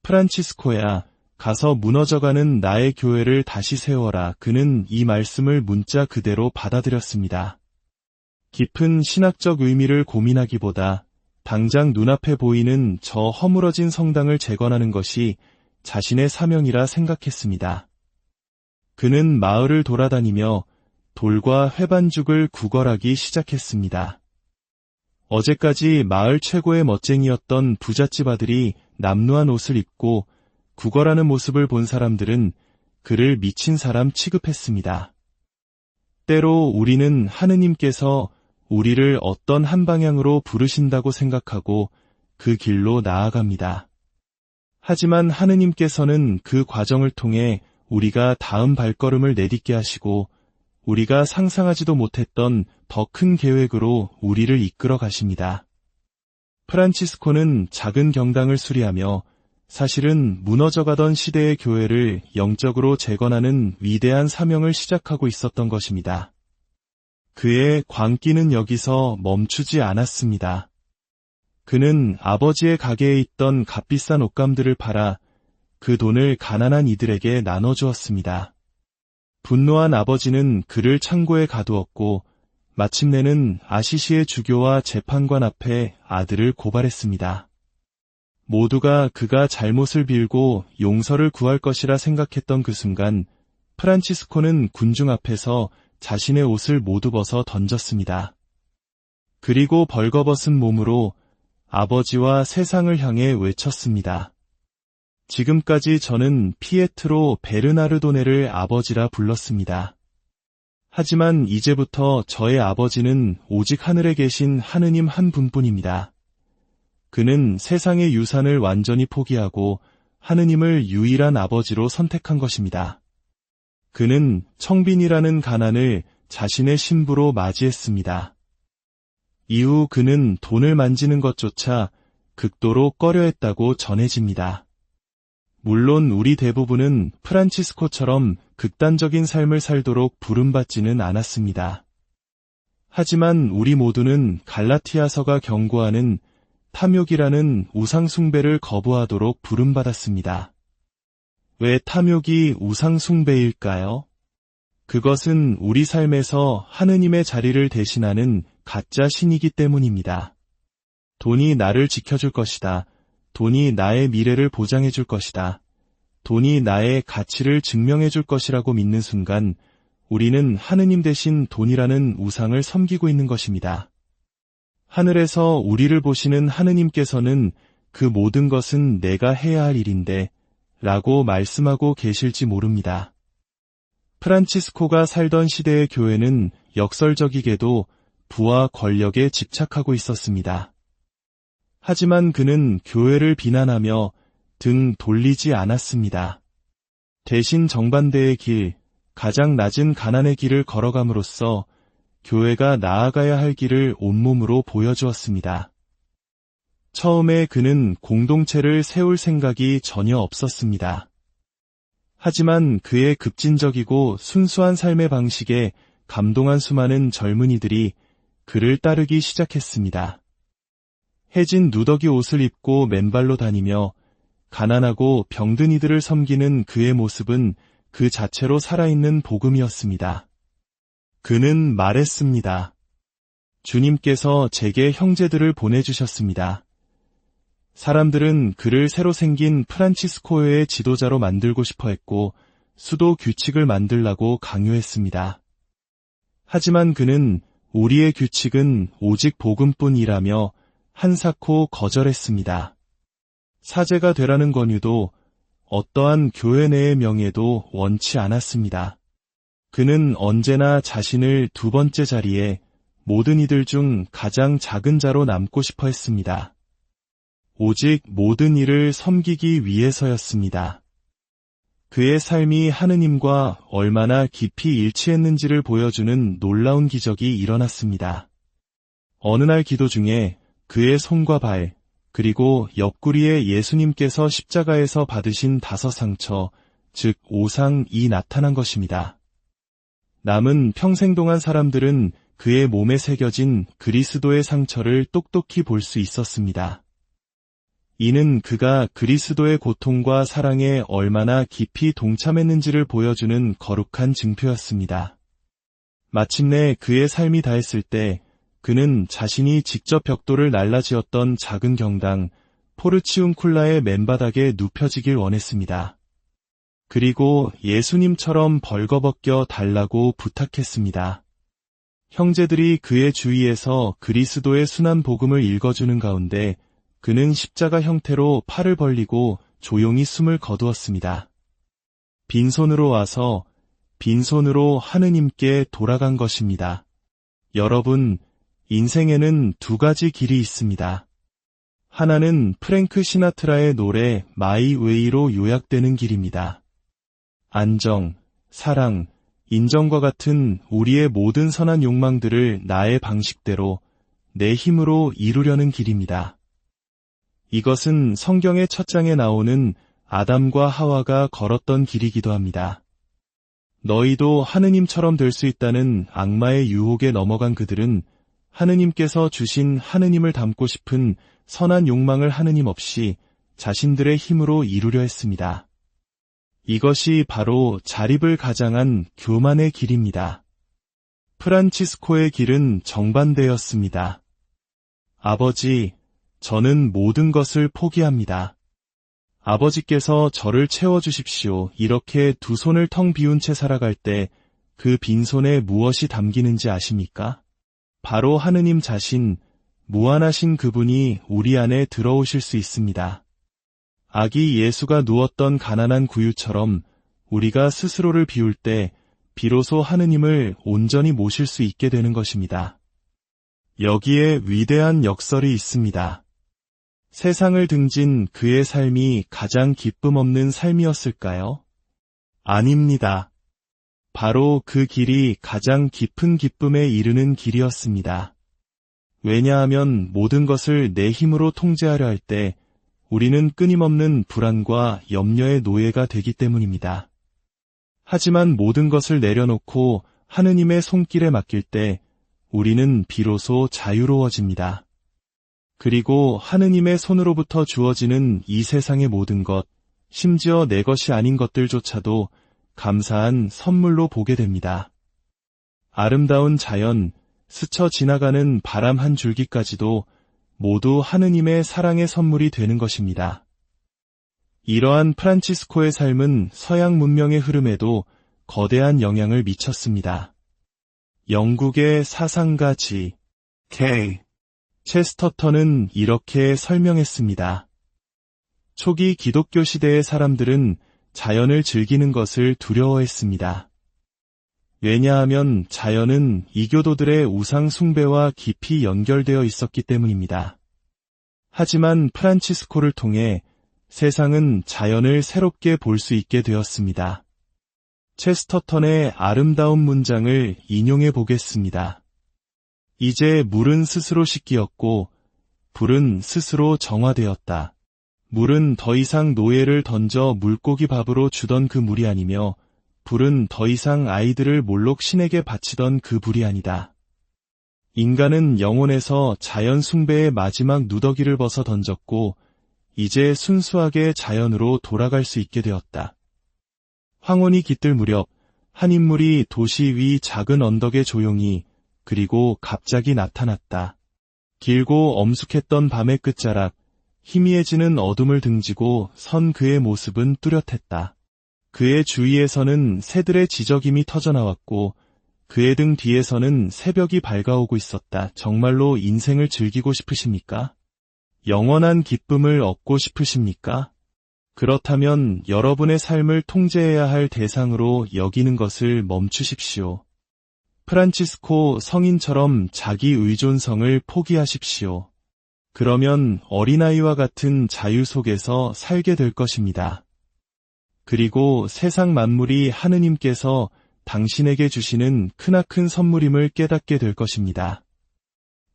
프란치스코야, 가서 무너져가는 나의 교회를 다시 세워라. 그는 이 말씀을 문자 그대로 받아들였습니다. 깊은 신학적 의미를 고민하기보다 당장 눈앞에 보이는 저 허물어진 성당을 재건하는 것이 자신의 사명이라 생각했습니다. 그는 마을을 돌아다니며 돌과 회반죽을 구걸하기 시작했습니다. 어제까지 마을 최고의 멋쟁이였던 부잣집 아들이 남루한 옷을 입고 구걸하는 모습을 본 사람들은 그를 미친 사람 취급했습니다. 때로 우리는 하느님께서 우리를 어떤 한 방향으로 부르신다고 생각하고 그 길로 나아갑니다. 하지만 하느님께서는 그 과정을 통해 우리가 다음 발걸음을 내딛게 하시고 우리가 상상하지도 못했던 더 큰 계획으로 우리를 이끌어 가십니다. 프란치스코는 작은 경당을 수리하며 사실은 무너져가던 시대의 교회를 영적으로 재건하는 위대한 사명을 시작하고 있었던 것입니다. 그의 광기는 여기서 멈추지 않았습니다. 그는 아버지의 가게에 있던 값비싼 옷감들을 팔아 그 돈을 가난한 이들에게 나눠주었습니다. 분노한 아버지는 그를 창고에 가두었고 마침내는 아시시의 주교와 재판관 앞에 아들을 고발했습니다. 모두가 그가 잘못을 빌고 용서를 구할 것이라 생각했던 그 순간 프란치스코는 군중 앞에서 자신의 옷을 모두 벗어 던졌습니다. 그리고 벌거벗은 몸으로 아버지와 세상을 향해 외쳤습니다. 지금까지 저는 피에트로 베르나르도네를 아버지라 불렀습니다. 하지만 이제부터 저의 아버지는 오직 하늘에 계신 하느님 한 분뿐입니다. 그는 세상의 유산을 완전히 포기하고 하느님을 유일한 아버지로 선택한 것입니다. 그는 청빈이라는 가난을 자신의 신부로 맞이했습니다. 이후 그는 돈을 만지는 것조차 극도로 꺼려했다고 전해집니다. 물론 우리 대부분은 프란치스코처럼 극단적인 삶을 살도록 부름받지는 않았습니다. 하지만 우리 모두는 갈라티아서가 경고하는 탐욕이라는 우상숭배를 거부하도록 부름받았습니다. 왜 탐욕이 우상숭배일까요? 그것은 우리 삶에서 하느님의 자리를 대신하는 가짜 신이기 때문입니다. 돈이 나를 지켜줄 것이다. 돈이 나의 미래를 보장해 줄 것이다. 돈이 나의 가치를 증명해 줄 것이라고 믿는 순간 우리는 하느님 대신 돈이라는 우상을 섬기고 있는 것입니다. 하늘에서 우리를 보시는 하느님께서는 그 모든 것은 내가 해야 할 일인데 라고 말씀하고 계실지 모릅니다. 프란치스코가 살던 시대의 교회는 역설적이게도 부와 권력에 집착하고 있었습니다. 하지만 그는 교회를 비난하며 등 돌리지 않았습니다. 대신 정반대의 길, 가장 낮은 가난의 길을 걸어감으로써 교회가 나아가야 할 길을 온몸으로 보여주었습니다. 처음에 그는 공동체를 세울 생각이 전혀 없었습니다. 하지만 그의 급진적이고 순수한 삶의 방식에 감동한 수많은 젊은이들이 그를 따르기 시작했습니다. 해진 누더기 옷을 입고 맨발로 다니며 가난하고 병든 이들을 섬기는 그의 모습은 그 자체로 살아있는 복음이었습니다. 그는 말했습니다. 주님께서 제게 형제들을 보내주셨습니다. 사람들은 그를 새로 생긴 프란치스코의 지도자로 만들고 싶어 했고 수도 규칙을 만들라고 강요했습니다. 하지만 그는 우리의 규칙은 오직 복음뿐이라며 한사코 거절했습니다. 사제가 되라는 권유도 어떠한 교회 내의 명예도 원치 않았습니다. 그는 언제나 자신을 두 번째 자리에 모든 이들 중 가장 작은 자로 남고 싶어 했습니다. 오직 모든 이를 섬기기 위해서였습니다. 그의 삶이 하느님과 얼마나 깊이 일치했는지를 보여주는 놀라운 기적이 일어났습니다. 어느 날 기도 중에 그의 손과 발, 그리고 옆구리에 예수님께서 십자가에서 받으신 5 상처, 즉 5상이 나타난 것입니다. 남은 평생 동안 사람들은 그의 몸에 새겨진 그리스도의 상처를 똑똑히 볼 수 있었습니다. 이는 그가 그리스도의 고통과 사랑에 얼마나 깊이 동참했는지를 보여주는 거룩한 증표였습니다. 마침내 그의 삶이 다했을 때 그는 자신이 직접 벽돌을 날라지었던 작은 경당 포르치움쿨라의 맨바닥에 눕혀지길 원했습니다. 그리고 예수님처럼 벌거벗겨 달라고 부탁했습니다. 형제들이 그의 주위에서 그리스도의 순한 복음을 읽어주는 가운데 그는 십자가 형태로 팔을 벌리고 조용히 숨을 거두었습니다. 빈손으로 와서 빈손으로 하느님께 돌아간 것입니다. 여러분, 인생에는 2가지 길이 있습니다. 하나는 프랭크 시나트라의 노래 마이 웨이로 요약되는 길입니다. 안정, 사랑, 인정과 같은 우리의 모든 선한 욕망들을 나의 방식대로 내 힘으로 이루려는 길입니다. 이것은 성경의 첫 장에 나오는 아담과 하와가 걸었던 길이기도 합니다. 너희도 하느님처럼 될 수 있다는 악마의 유혹에 넘어간 그들은 하느님께서 주신 하느님을 닮고 싶은 선한 욕망을 하느님 없이 자신들의 힘으로 이루려 했습니다. 이것이 바로 자립을 가장한 교만의 길입니다. 프란치스코의 길은 정반대였습니다. 아버지, 저는 모든 것을 포기합니다. 아버지께서 저를 채워주십시오. 이렇게 두 손을 텅 비운 채 살아갈 때 그 빈손에 무엇이 담기는지 아십니까? 바로 하느님 자신, 무한하신 그분이 우리 안에 들어오실 수 있습니다. 아기 예수가 누웠던 가난한 구유처럼 우리가 스스로를 비울 때 비로소 하느님을 온전히 모실 수 있게 되는 것입니다. 여기에 위대한 역설이 있습니다. 세상을 등진 그의 삶이 가장 기쁨 없는 삶이었을까요? 아닙니다. 바로 그 길이 가장 깊은 기쁨에 이르는 길이었습니다. 왜냐하면 모든 것을 내 힘으로 통제하려 할 때 우리는 끊임없는 불안과 염려의 노예가 되기 때문입니다. 하지만 모든 것을 내려놓고 하느님의 손길에 맡길 때 우리는 비로소 자유로워집니다. 그리고 하느님의 손으로부터 주어지는 이 세상의 모든 것, 심지어 내 것이 아닌 것들조차도 감사한 선물로 보게 됩니다. 아름다운 자연, 스쳐 지나가는 바람 한 줄기까지도 모두 하느님의 사랑의 선물이 되는 것입니다. 이러한 프란치스코의 삶은 서양 문명의 흐름에도 거대한 영향을 미쳤습니다. 영국의 사상가 G.K. 체스터턴은 이렇게 설명했습니다. 초기 기독교 시대의 사람들은 자연을 즐기는 것을 두려워했습니다. 왜냐하면 자연은 이교도들의 우상 숭배와 깊이 연결되어 있었기 때문입니다. 하지만 프란치스코를 통해 세상은 자연을 새롭게 볼 수 있게 되었습니다. 체스터턴의 아름다운 문장을 인용해 보겠습니다. 이제 물은 스스로 씻기었고 불은 스스로 정화되었다. 물은 더 이상 노예를 던져 물고기 밥으로 주던 그 물이 아니며 불은 더 이상 아이들을 몰록 신에게 바치던 그 불이 아니다. 인간은 영혼에서 자연 숭배의 마지막 누더기를 벗어 던졌고 이제 순수하게 자연으로 돌아갈 수 있게 되었다. 황혼이 깃들 무렵 한 인물이 도시 위 작은 언덕에 조용히 그리고 갑자기 나타났다. 길고 엄숙했던 밤의 끝자락, 희미해지는 어둠을 등지고 선 그의 모습은 뚜렷했다. 그의 주위에서는 새들의 지저김이 터져나왔고 그의 등 뒤에서는 새벽이 밝아오고 있었다. 정말로 인생을 즐기고 싶으십니까? 영원한 기쁨을 얻고 싶으십니까? 그렇다면 여러분의 삶을 통제해야 할 대상으로 여기는 것을 멈추십시오. 프란치스코 성인처럼 자기 의존성을 포기하십시오. 그러면 어린아이와 같은 자유 속에서 살게 될 것입니다. 그리고 세상 만물이 하느님께서 당신에게 주시는 크나큰 선물임을 깨닫게 될 것입니다.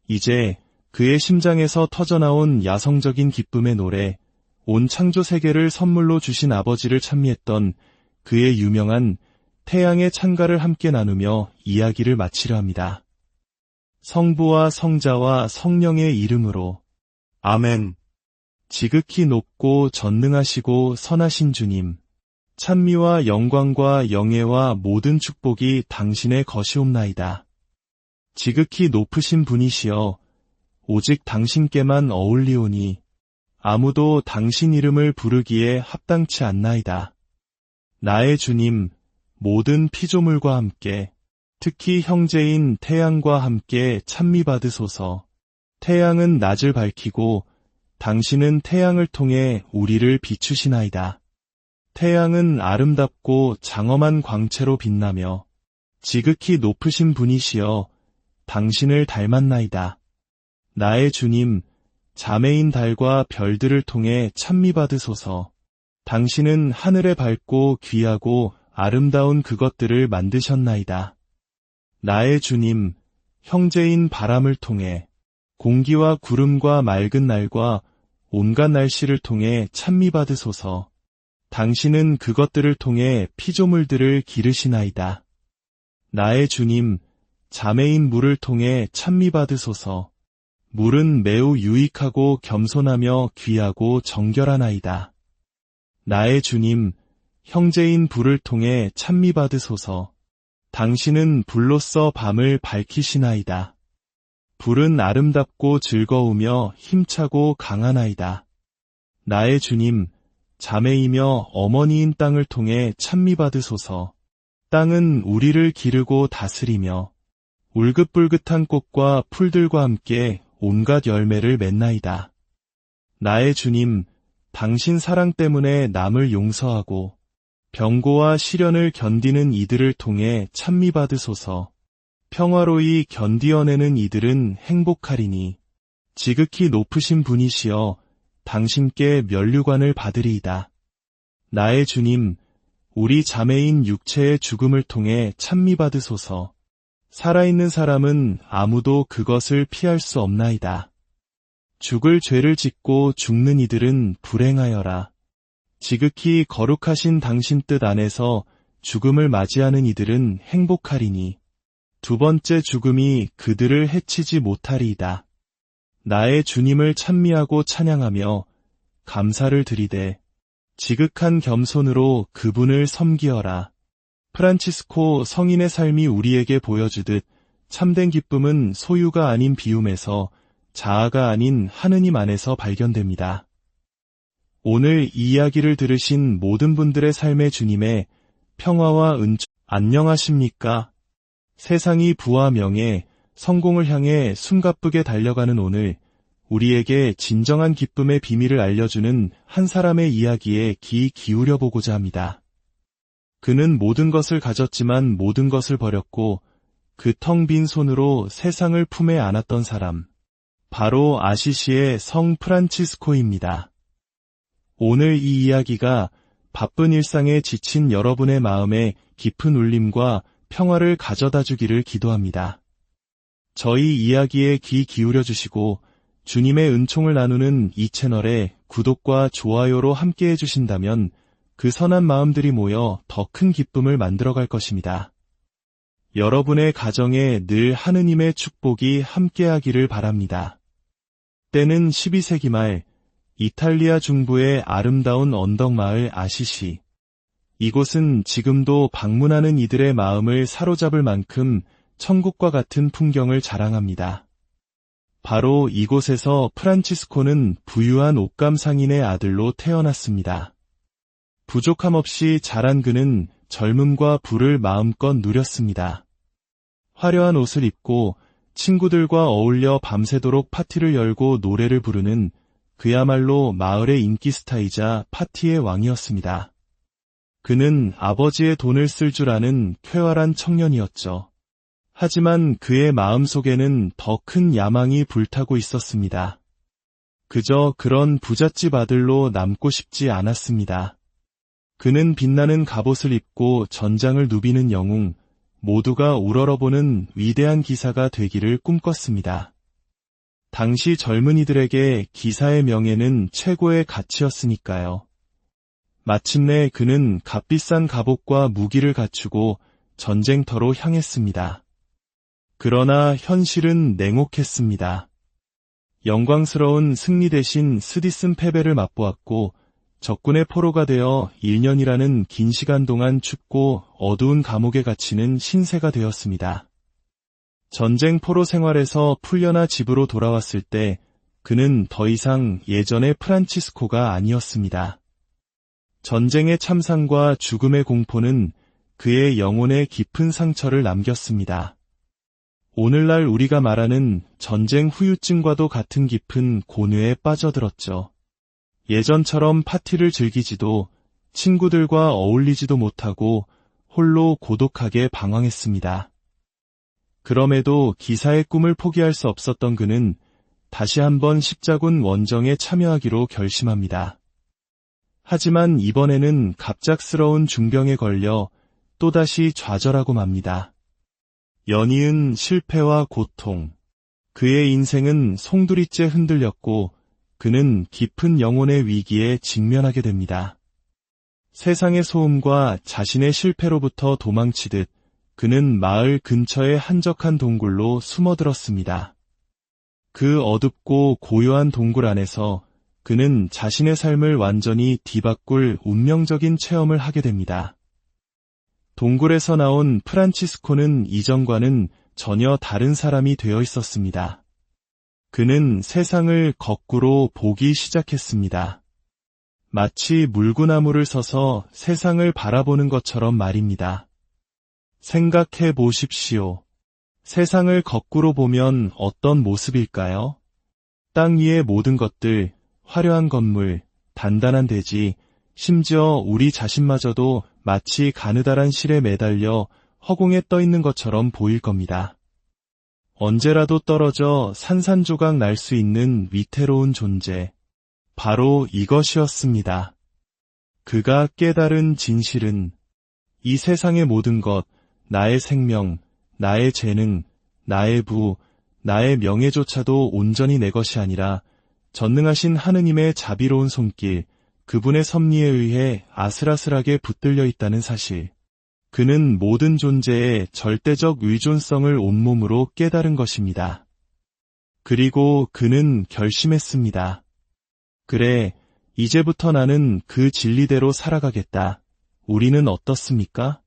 이제 그의 심장에서 터져나온 야성적인 기쁨의 노래, 온 창조 세계를 선물로 주신 아버지를 찬미했던 그의 유명한 태양의 창가를 함께 나누며 이야기를 마치려 합니다. 성부와 성자와 성령의 이름으로 아멘. 지극히 높고 전능하시고 선하신 주님, 찬미와 영광과 영예와 모든 축복이 당신의 것이옵나이다. 지극히 높으신 분이시여 오직 당신께만 어울리오니 아무도 당신 이름을 부르기에 합당치 않나이다. 나의 주님, 모든 피조물과 함께 특히 형제인 태양과 함께 찬미 받으소서. 태양은 낮을 밝히고 당신은 태양을 통해 우리를 비추시나이다. 태양은 아름답고 장엄한 광채로 빛나며 지극히 높으신 분이시여 당신을 닮았나이다. 나의 주님, 자매인 달과 별들을 통해 찬미 받으소서. 당신은 하늘에 밝고 귀하고 아름다운 그것들을 만드셨나이다. 나의 주님, 형제인 바람을 통해 공기와 구름과 맑은 날과 온갖 날씨를 통해 찬미 받으소서. 당신은 그것들을 통해 피조물들을 기르시나이다. 나의 주님, 자매인 물을 통해 찬미 받으소서. 물은 매우 유익하고 겸손하며 귀하고 정결하나이다. 나의 주님, 형제인 불을 통해 찬미 받으소서. 당신은 불로써 밤을 밝히시나이다. 불은 아름답고 즐거우며 힘차고 강하나이다. 나의 주님, 자매이며 어머니인 땅을 통해 찬미 받으소서. 땅은 우리를 기르고 다스리며 울긋불긋한 꽃과 풀들과 함께 온갖 열매를 맺나이다. 나의 주님, 당신 사랑 때문에 남을 용서하고 병고와 시련을 견디는 이들을 통해 찬미 받으소서. 평화로이 견디어내는 이들은 행복하리니 지극히 높으신 분이시여 당신께 면류관을 받으리이다. 나의 주님, 우리 자매인 육체의 죽음을 통해 찬미 받으소서. 살아있는 사람은 아무도 그것을 피할 수 없나이다. 죽을 죄를 짓고 죽는 이들은 불행하여라. 지극히 거룩하신 당신 뜻 안에서 죽음을 맞이하는 이들은 행복하리니 두 번째 죽음이 그들을 해치지 못하리이다. 나의 주님을 찬미하고 찬양하며 감사를 드리되 지극한 겸손으로 그분을 섬기어라. 프란치스코 성인의 삶이 우리에게 보여주듯 참된 기쁨은 소유가 아닌 비움에서 자아가 아닌 하느님 안에서 발견됩니다. 오늘 이 이야기를 들으신 모든 분들의 삶의 주님의 평화와 은총 안녕하십니까? 세상이 부와 명예, 성공을 향해 숨가쁘게 달려가는 오늘, 우리에게 진정한 기쁨의 비밀을 알려주는 한 사람의 이야기에 귀 기울여 보고자 합니다. 그는 모든 것을 가졌지만 모든 것을 버렸고 그 텅 빈 손으로 세상을 품에 안았던 사람, 바로 아시시의 성 프란치스코입니다. 오늘 이 이야기가 바쁜 일상에 지친 여러분의 마음에 깊은 울림과 평화를 가져다 주기를 기도합니다. 저희 이야기에 귀 기울여 주시고 주님의 은총을 나누는 이 채널에 구독과 좋아요로 함께해 주신다면 그 선한 마음들이 모여 더 큰 기쁨을 만들어갈 것입니다. 여러분의 가정에 늘 하느님의 축복이 함께하기를 바랍니다. 때는 12세기 말 이탈리아 중부의 아름다운 언덕마을 아시시. 이곳은 지금도 방문하는 이들의 마음을 사로잡을 만큼 천국과 같은 풍경을 자랑합니다. 바로 이곳에서 프란치스코는 부유한 옥감 상인의 아들로 태어났습니다. 부족함 없이 자란 그는 젊음과 부를 마음껏 누렸습니다. 화려한 옷을 입고 친구들과 어울려 밤새도록 파티를 열고 노래를 부르는 그야말로 마을의 인기 스타이자 파티의 왕이었습니다. 그는 아버지의 돈을 쓸 줄 아는 쾌활한 청년이었죠. 하지만 그의 마음속에는 더 큰 야망이 불타고 있었습니다. 그저 그런 부잣집 아들로 남고 싶지 않았습니다. 그는 빛나는 갑옷을 입고 전장을 누비는 영웅, 모두가 우러러보는 위대한 기사가 되기를 꿈꿨습니다. 당시 젊은이들에게 기사의 명예는 최고의 가치였으니까요. 마침내 그는 값비싼 갑옷과 무기를 갖추고 전쟁터로 향했습니다. 그러나 현실은 냉혹했습니다. 영광스러운 승리 대신 스디슨 패배를 맛보았고 적군의 포로가 되어 1년이라는 긴 시간 동안 춥고 어두운 감옥에 갇히는 신세가 되었습니다. 전쟁 포로 생활에서 풀려나 집으로 돌아왔을 때 그는 더 이상 예전의 프란치스코가 아니었습니다. 전쟁의 참상과 죽음의 공포는 그의 영혼에 깊은 상처를 남겼습니다. 오늘날 우리가 말하는 전쟁 후유증과도 같은 깊은 고뇌에 빠져들었죠. 예전처럼 파티를 즐기지도 친구들과 어울리지도 못하고 홀로 고독하게 방황했습니다. 그럼에도 기사의 꿈을 포기할 수 없었던 그는 다시 한번 십자군 원정에 참여하기로 결심합니다. 하지만 이번에는 갑작스러운 중병에 걸려 또다시 좌절하고 맙니다. 연이은 실패와 고통, 그의 인생은 송두리째 흔들렸고 그는 깊은 영혼의 위기에 직면하게 됩니다. 세상의 소음과 자신의 실패로부터 도망치듯 그는 마을 근처의 한적한 동굴로 숨어들었습니다. 그 어둡고 고요한 동굴 안에서 그는 자신의 삶을 완전히 뒤바꿀 운명적인 체험을 하게 됩니다. 동굴에서 나온 프란치스코는 이전과는 전혀 다른 사람이 되어 있었습니다. 그는 세상을 거꾸로 보기 시작했습니다. 마치 물구나무를 서서 세상을 바라보는 것처럼 말입니다. 생각해 보십시오. 세상을 거꾸로 보면 어떤 모습일까요? 땅 위의 모든 것들, 화려한 건물, 단단한 대지, 심지어 우리 자신마저도 마치 가느다란 실에 매달려 허공에 떠 있는 것처럼 보일 겁니다. 언제라도 떨어져 산산조각 날 수 있는 위태로운 존재. 바로 이것이었습니다. 그가 깨달은 진실은 이 세상의 모든 것, 나의 생명, 나의 재능, 나의 부, 나의 명예조차도 온전히 내 것이 아니라 전능하신 하느님의 자비로운 손길, 그분의 섭리에 의해 아슬아슬하게 붙들려 있다는 사실. 그는 모든 존재의 절대적 의존성을 온몸으로 깨달은 것입니다. 그리고 그는 결심했습니다. 그래, 이제부터 나는 그 진리대로 살아가겠다. 우리는 어떻습니까?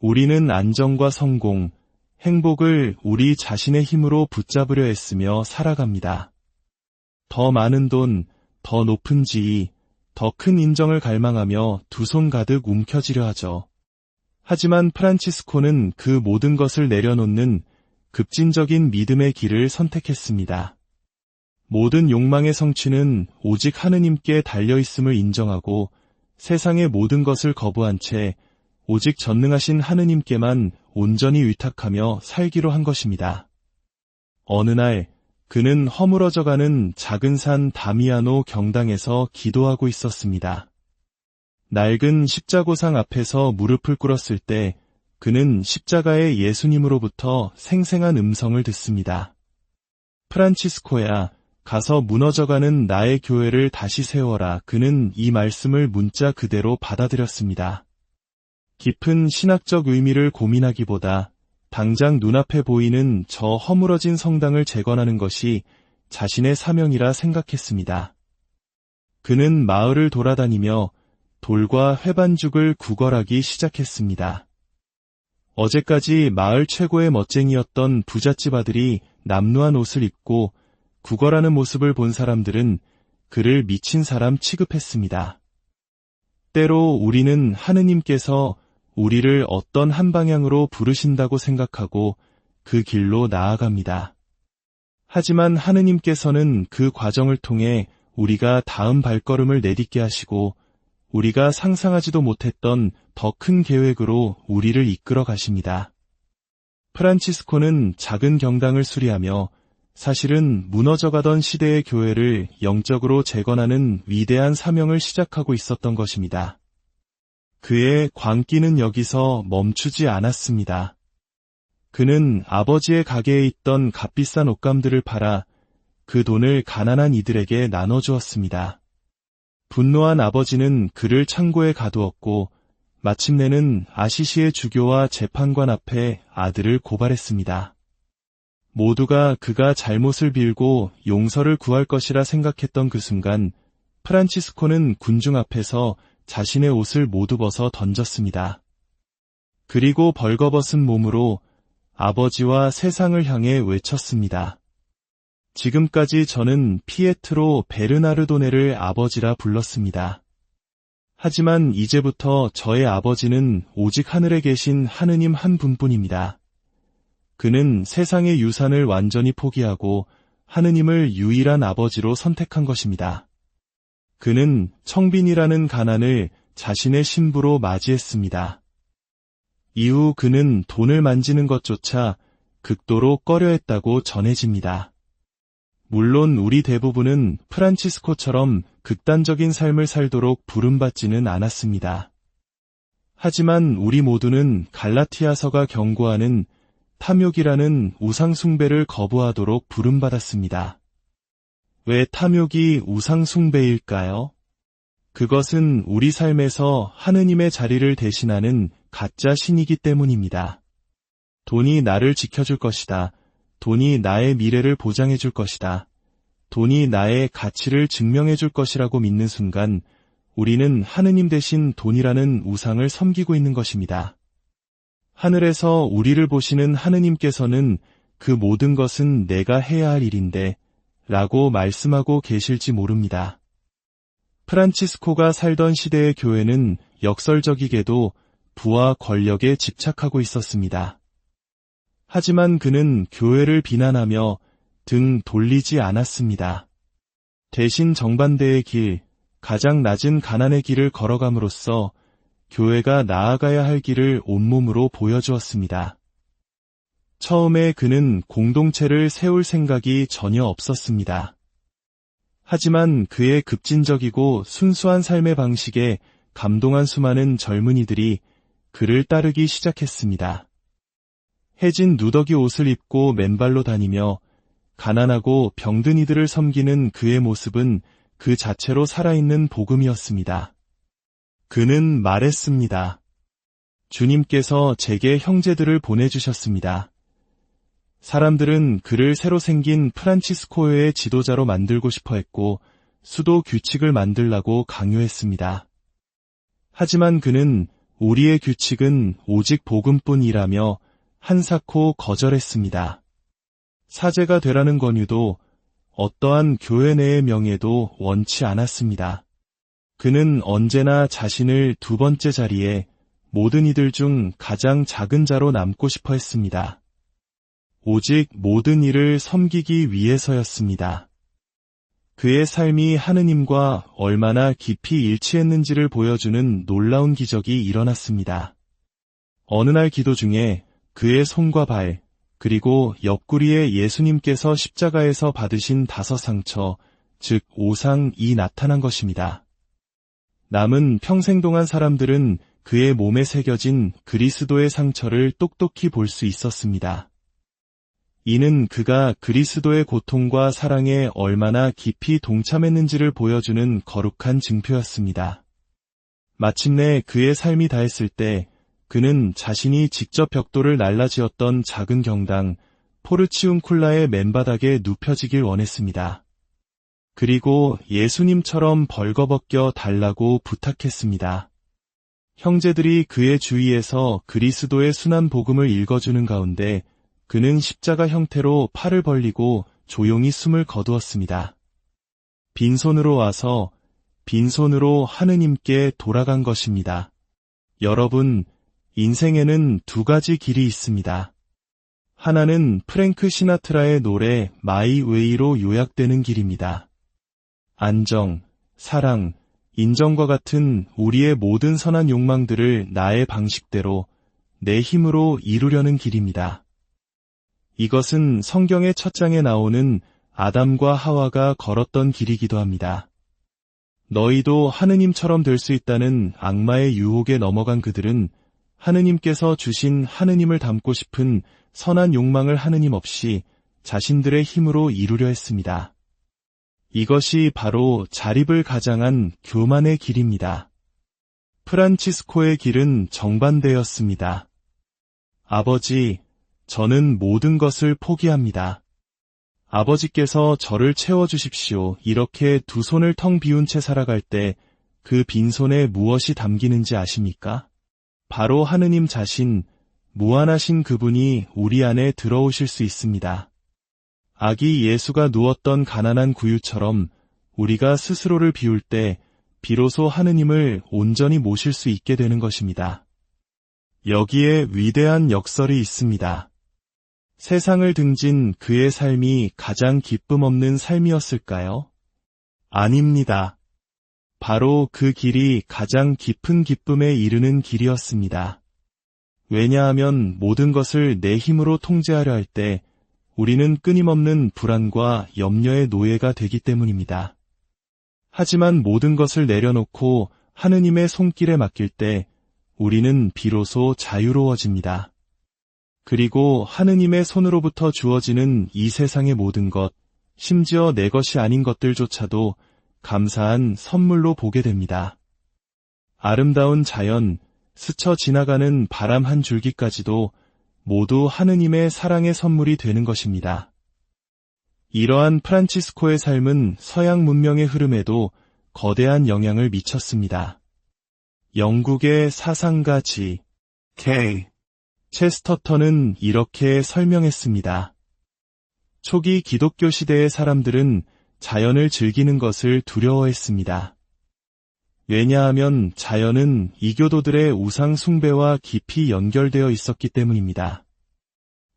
우리는 안정과 성공, 행복을 우리 자신의 힘으로 붙잡으려 애쓰며 살아갑니다. 더 많은 돈, 더 높은 지위, 더 큰 인정을 갈망하며 두 손 가득 움켜쥐려 하죠. 하지만 프란치스코는 그 모든 것을 내려놓는 급진적인 믿음의 길을 선택했습니다. 모든 욕망의 성취는 오직 하느님께 달려있음을 인정하고 세상의 모든 것을 거부한 채 오직 전능하신 하느님께만 온전히 위탁하며 살기로 한 것입니다. 어느 날 그는 허물어져가는 작은 산 다미아노 경당에서 기도하고 있었습니다. 낡은 십자고상 앞에서 무릎을 꿇었을 때 그는 십자가의 예수님으로부터 생생한 음성을 듣습니다. 프란치스코야, 가서 무너져가는 나의 교회를 다시 세워라. 그는 이 말씀을 문자 그대로 받아들였습니다. 깊은 신학적 의미를 고민하기보다 당장 눈앞에 보이는 저 허물어진 성당을 재건하는 것이 자신의 사명이라 생각했습니다. 그는 마을을 돌아다니며 돌과 회반죽을 구걸하기 시작했습니다. 어제까지 마을 최고의 멋쟁이였던 부잣집 아들이 남루한 옷을 입고 구걸하는 모습을 본 사람들은 그를 미친 사람 취급했습니다. 때로 우리는 하느님께서 우리를 어떤 한 방향으로 부르신다고 생각하고 그 길로 나아갑니다. 하지만 하느님께서는 그 과정을 통해 우리가 다음 발걸음을 내딛게 하시고 우리가 상상하지도 못했던 더 큰 계획으로 우리를 이끌어 가십니다. 프란치스코는 작은 경당을 수리하며 사실은 무너져가던 시대의 교회를 영적으로 재건하는 위대한 사명을 시작하고 있었던 것입니다. 그의 광기는 여기서 멈추지 않았습니다. 그는 아버지의 가게에 있던 값비싼 옷감들을 팔아 그 돈을 가난한 이들에게 나눠주었습니다. 분노한 아버지는 그를 창고에 가두었고 마침내는 아시시의 주교와 재판관 앞에 아들을 고발했습니다. 모두가 그가 잘못을 빌고 용서를 구할 것이라 생각했던 그 순간 프란치스코는 군중 앞에서 자신의 옷을 모두 벗어 던졌습니다. 그리고 벌거벗은 몸으로 아버지와 세상을 향해 외쳤습니다. 지금까지 저는 피에트로 베르나르도네를 아버지라 불렀습니다. 하지만 이제부터 저의 아버지는 오직 하늘에 계신 하느님 한 분뿐입니다. 그는 세상의 유산을 완전히 포기하고 하느님을 유일한 아버지로 선택한 것입니다. 그는 청빈이라는 가난을 자신의 신부로 맞이했습니다. 이후 그는 돈을 만지는 것조차 극도로 꺼려했다고 전해집니다. 물론 우리 대부분은 프란치스코처럼 극단적인 삶을 살도록 부름받지는 않았습니다. 하지만 우리 모두는 갈라티아서가 경고하는 탐욕이라는 우상 숭배를 거부하도록 부름받았습니다. 왜 탐욕이 우상숭배일까요? 그것은 우리 삶에서 하느님의 자리를 대신하는 가짜 신이기 때문입니다. 돈이 나를 지켜줄 것이다. 돈이 나의 미래를 보장해 줄 것이다. 돈이 나의 가치를 증명해 줄 것이라고 믿는 순간 우리는 하느님 대신 돈이라는 우상을 섬기고 있는 것입니다. 하늘에서 우리를 보시는 하느님께서는 그 모든 것은 내가 해야 할 일인데 라고 말씀하고 계실지 모릅니다. 프란치스코가 살던 시대의 교회는 역설적이게도 부와 권력에 집착하고 있었습니다. 하지만 그는 교회를 비난하며 등 돌리지 않았습니다. 대신 정반대의 길, 가장 낮은 가난의 길을 걸어감으로써 교회가 나아가야 할 길을 온몸으로 보여주었습니다. 처음에 그는 공동체를 세울 생각이 전혀 없었습니다. 하지만 그의 급진적이고 순수한 삶의 방식에 감동한 수많은 젊은이들이 그를 따르기 시작했습니다. 해진 누더기 옷을 입고 맨발로 다니며 가난하고 병든 이들을 섬기는 그의 모습은 그 자체로 살아있는 복음이었습니다. 그는 말했습니다. 주님께서 제게 형제들을 보내주셨습니다. 사람들은 그를 새로 생긴 프란치스코의 지도자로 만들고 싶어 했고 수도 규칙을 만들라고 강요했습니다. 하지만 그는 우리의 규칙은 오직 복음뿐이라며 한사코 거절했습니다. 사제가 되라는 권유도 어떠한 교회 내의 명예도 원치 않았습니다. 그는 언제나 자신을 두 번째 자리에 모든 이들 중 가장 작은 자로 남고 싶어 했습니다. 오직 모든 일을 섬기기 위해서였습니다. 그의 삶이 하느님과 얼마나 깊이 일치했는지를 보여주는 놀라운 기적이 일어났습니다. 어느 날 기도 중에 그의 손과 발, 그리고 옆구리에 예수님께서 십자가에서 받으신 5 상처, 즉 5상이 나타난 것입니다. 남은 평생 동안 사람들은 그의 몸에 새겨진 그리스도의 상처를 똑똑히 볼 수 있었습니다. 이는 그가 그리스도의 고통과 사랑에 얼마나 깊이 동참했는지를 보여주는 거룩한 증표였습니다. 마침내 그의 삶이 다했을 때 그는 자신이 직접 벽돌을 날라지었던 작은 경당 포르치움쿨라의 맨바닥에 눕혀지길 원했습니다. 그리고 예수님처럼 벌거벗겨 달라고 부탁했습니다. 형제들이 그의 주위에서 그리스도의 순한 복음을 읽어주는 가운데 그는 십자가 형태로 팔을 벌리고 조용히 숨을 거두었습니다. 빈손으로 와서 빈손으로 하느님께 돌아간 것입니다. 여러분, 인생에는 2가지 길이 있습니다. 하나는 프랭크 시나트라의 노래 마이 웨이로 요약되는 길입니다. 안정, 사랑, 인정과 같은 우리의 모든 선한 욕망들을 나의 방식대로 내 힘으로 이루려는 길입니다. 이것은 성경의 첫 장에 나오는 아담과 하와가 걸었던 길이기도 합니다. 너희도 하느님처럼 될 수 있다는 악마의 유혹에 넘어간 그들은 하느님께서 주신 하느님을 닮고 싶은 선한 욕망을 하느님 없이 자신들의 힘으로 이루려 했습니다. 이것이 바로 자립을 가장한 교만의 길입니다. 프란치스코의 길은 정반대였습니다. 아버지, 저는 모든 것을 포기합니다. 아버지께서 저를 채워주십시오. 이렇게 2 손을 텅 비운 채 살아갈 때 그 빈손에 무엇이 담기는지 아십니까? 바로 하느님 자신, 무한하신 그분이 우리 안에 들어오실 수 있습니다. 아기 예수가 누웠던 가난한 구유처럼 우리가 스스로를 비울 때 비로소 하느님을 온전히 모실 수 있게 되는 것입니다. 여기에 위대한 역설이 있습니다. 세상을 등진 그의 삶이 가장 기쁨 없는 삶이었을까요? 아닙니다. 바로 그 길이 가장 깊은 기쁨에 이르는 길이었습니다. 왜냐하면 모든 것을 내 힘으로 통제하려 할 때 우리는 끊임없는 불안과 염려의 노예가 되기 때문입니다. 하지만 모든 것을 내려놓고 하느님의 손길에 맡길 때 우리는 비로소 자유로워집니다. 그리고 하느님의 손으로부터 주어지는 이 세상의 모든 것, 심지어 내 것이 아닌 것들조차도 감사한 선물로 보게 됩니다. 아름다운 자연, 스쳐 지나가는 바람 한 줄기까지도 모두 하느님의 사랑의 선물이 되는 것입니다. 이러한 프란치스코의 삶은 서양 문명의 흐름에도 거대한 영향을 미쳤습니다. 영국의 사상가 G.K. 체스터턴은 이렇게 설명했습니다. 초기 기독교 시대의 사람들은 자연을 즐기는 것을 두려워했습니다. 왜냐하면 자연은 이교도들의 우상 숭배와 깊이 연결되어 있었기 때문입니다.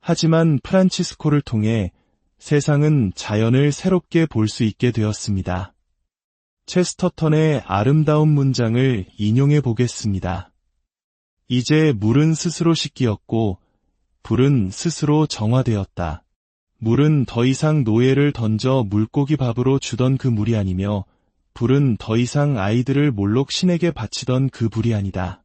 하지만 프란치스코를 통해 세상은 자연을 새롭게 볼 수 있게 되었습니다. 체스터턴의 아름다운 문장을 인용해 보겠습니다. 이제 물은 스스로 씻기었고 불은 스스로 정화되었다. 물은 더 이상 노예를 던져 물고기 밥으로 주던 그 물이 아니며 불은 더 이상 아이들을 몰록 신에게 바치던 그 불이 아니다.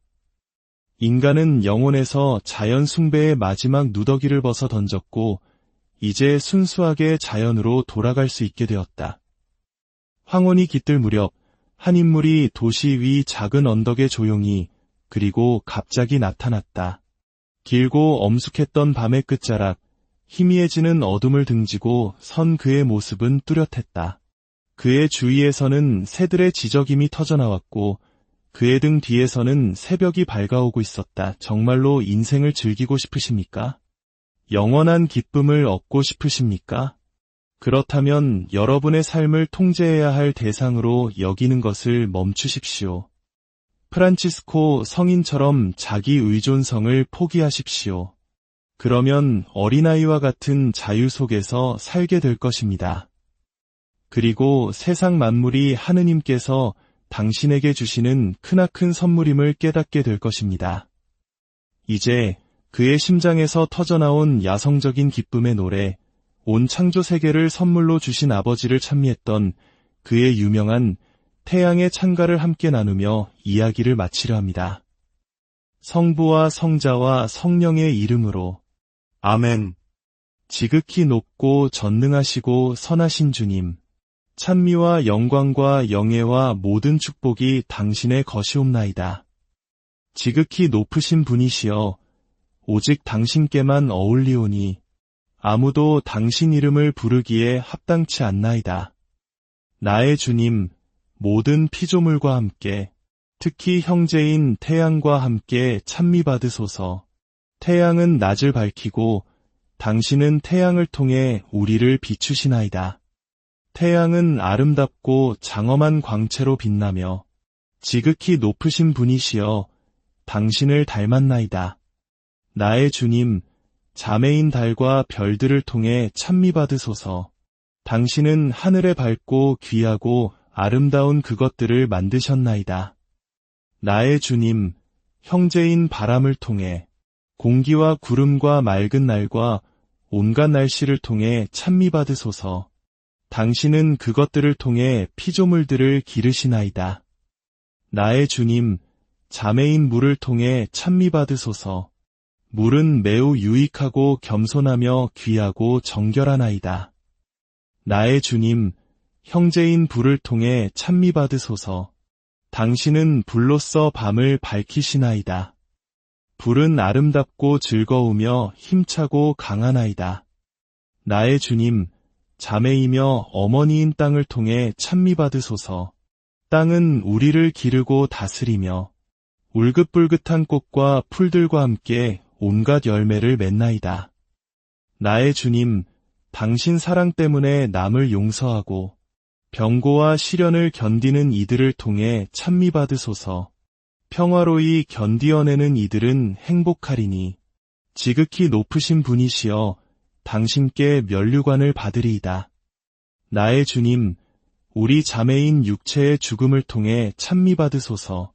인간은 영혼에서 자연 숭배의 마지막 누더기를 벗어 던졌고 이제 순수하게 자연으로 돌아갈 수 있게 되었다. 황혼이 깃들 무렵 한 인물이 도시 위 작은 언덕에 조용히 그리고 갑자기 나타났다. 길고 엄숙했던 밤의 끝자락, 희미해지는 어둠을 등지고 선 그의 모습은 뚜렷했다. 그의 주위에서는 새들의 지저김이 터져나왔고 그의 등 뒤에서는 새벽이 밝아오고 있었다. 정말로 인생을 즐기고 싶으십니까? 영원한 기쁨을 얻고 싶으십니까? 그렇다면 여러분의 삶을 통제해야 할 대상으로 여기는 것을 멈추십시오. 프란치스코 성인처럼 자기 의존성을 포기하십시오. 그러면 어린아이와 같은 자유 속에서 살게 될 것입니다. 그리고 세상 만물이 하느님께서 당신에게 주시는 크나큰 선물임을 깨닫게 될 것입니다. 이제 그의 심장에서 터져나온 야성적인 기쁨의 노래, 온 창조 세계를 선물로 주신 아버지를 찬미했던 그의 유명한 태양의 찬가를 함께 나누며 이야기를 마치려 합니다. 성부와 성자와 성령의 이름으로 아멘. 지극히 높고 전능하시고 선하신 주님, 찬미와 영광과 영예와 모든 축복이 당신의 것이옵나이다. 지극히 높으신 분이시여 오직 당신께만 어울리오니 아무도 당신 이름을 부르기에 합당치 않나이다. 나의 주님, 모든 피조물과 함께, 특히 형제인 태양과 함께 찬미받으소서. 태양은 낮을 밝히고 당신은 태양을 통해 우리를 비추시나이다. 태양은 아름답고 장엄한 광채로 빛나며 지극히 높으신 분이시여 당신을 닮았나이다. 나의 주님, 자매인 달과 별들을 통해 찬미받으소서. 당신은 하늘에 밝고 귀하고 아름다운 그것들을 만드셨나이다. 나의 주님, 형제인 바람을 통해 공기와 구름과 맑은 날과 온갖 날씨를 통해 찬미받으소서. 당신은 그것들을 통해 피조물들을 기르시나이다. 나의 주님, 자매인 물을 통해 찬미받으소서. 물은 매우 유익하고 겸손하며 귀하고 정결하나이다. 나의 주님, 형제인 불을 통해 찬미받으소서. 당신은 불로써 밤을 밝히시나이다. 불은 아름답고 즐거우며 힘차고 강하나이다. 나의 주님, 자매이며 어머니인 땅을 통해 찬미받으소서. 땅은 우리를 기르고 다스리며 울긋불긋한 꽃과 풀들과 함께 온갖 열매를 맺나이다. 나의 주님, 당신 사랑 때문에 남을 용서하고 병고와 시련을 견디는 이들을 통해 찬미받으소서. 평화로이 견디어내는 이들은 행복하리니 지극히 높으신 분이시여 당신께 면류관을 받으리이다. 나의 주님, 우리 자매인 육체의 죽음을 통해 찬미받으소서.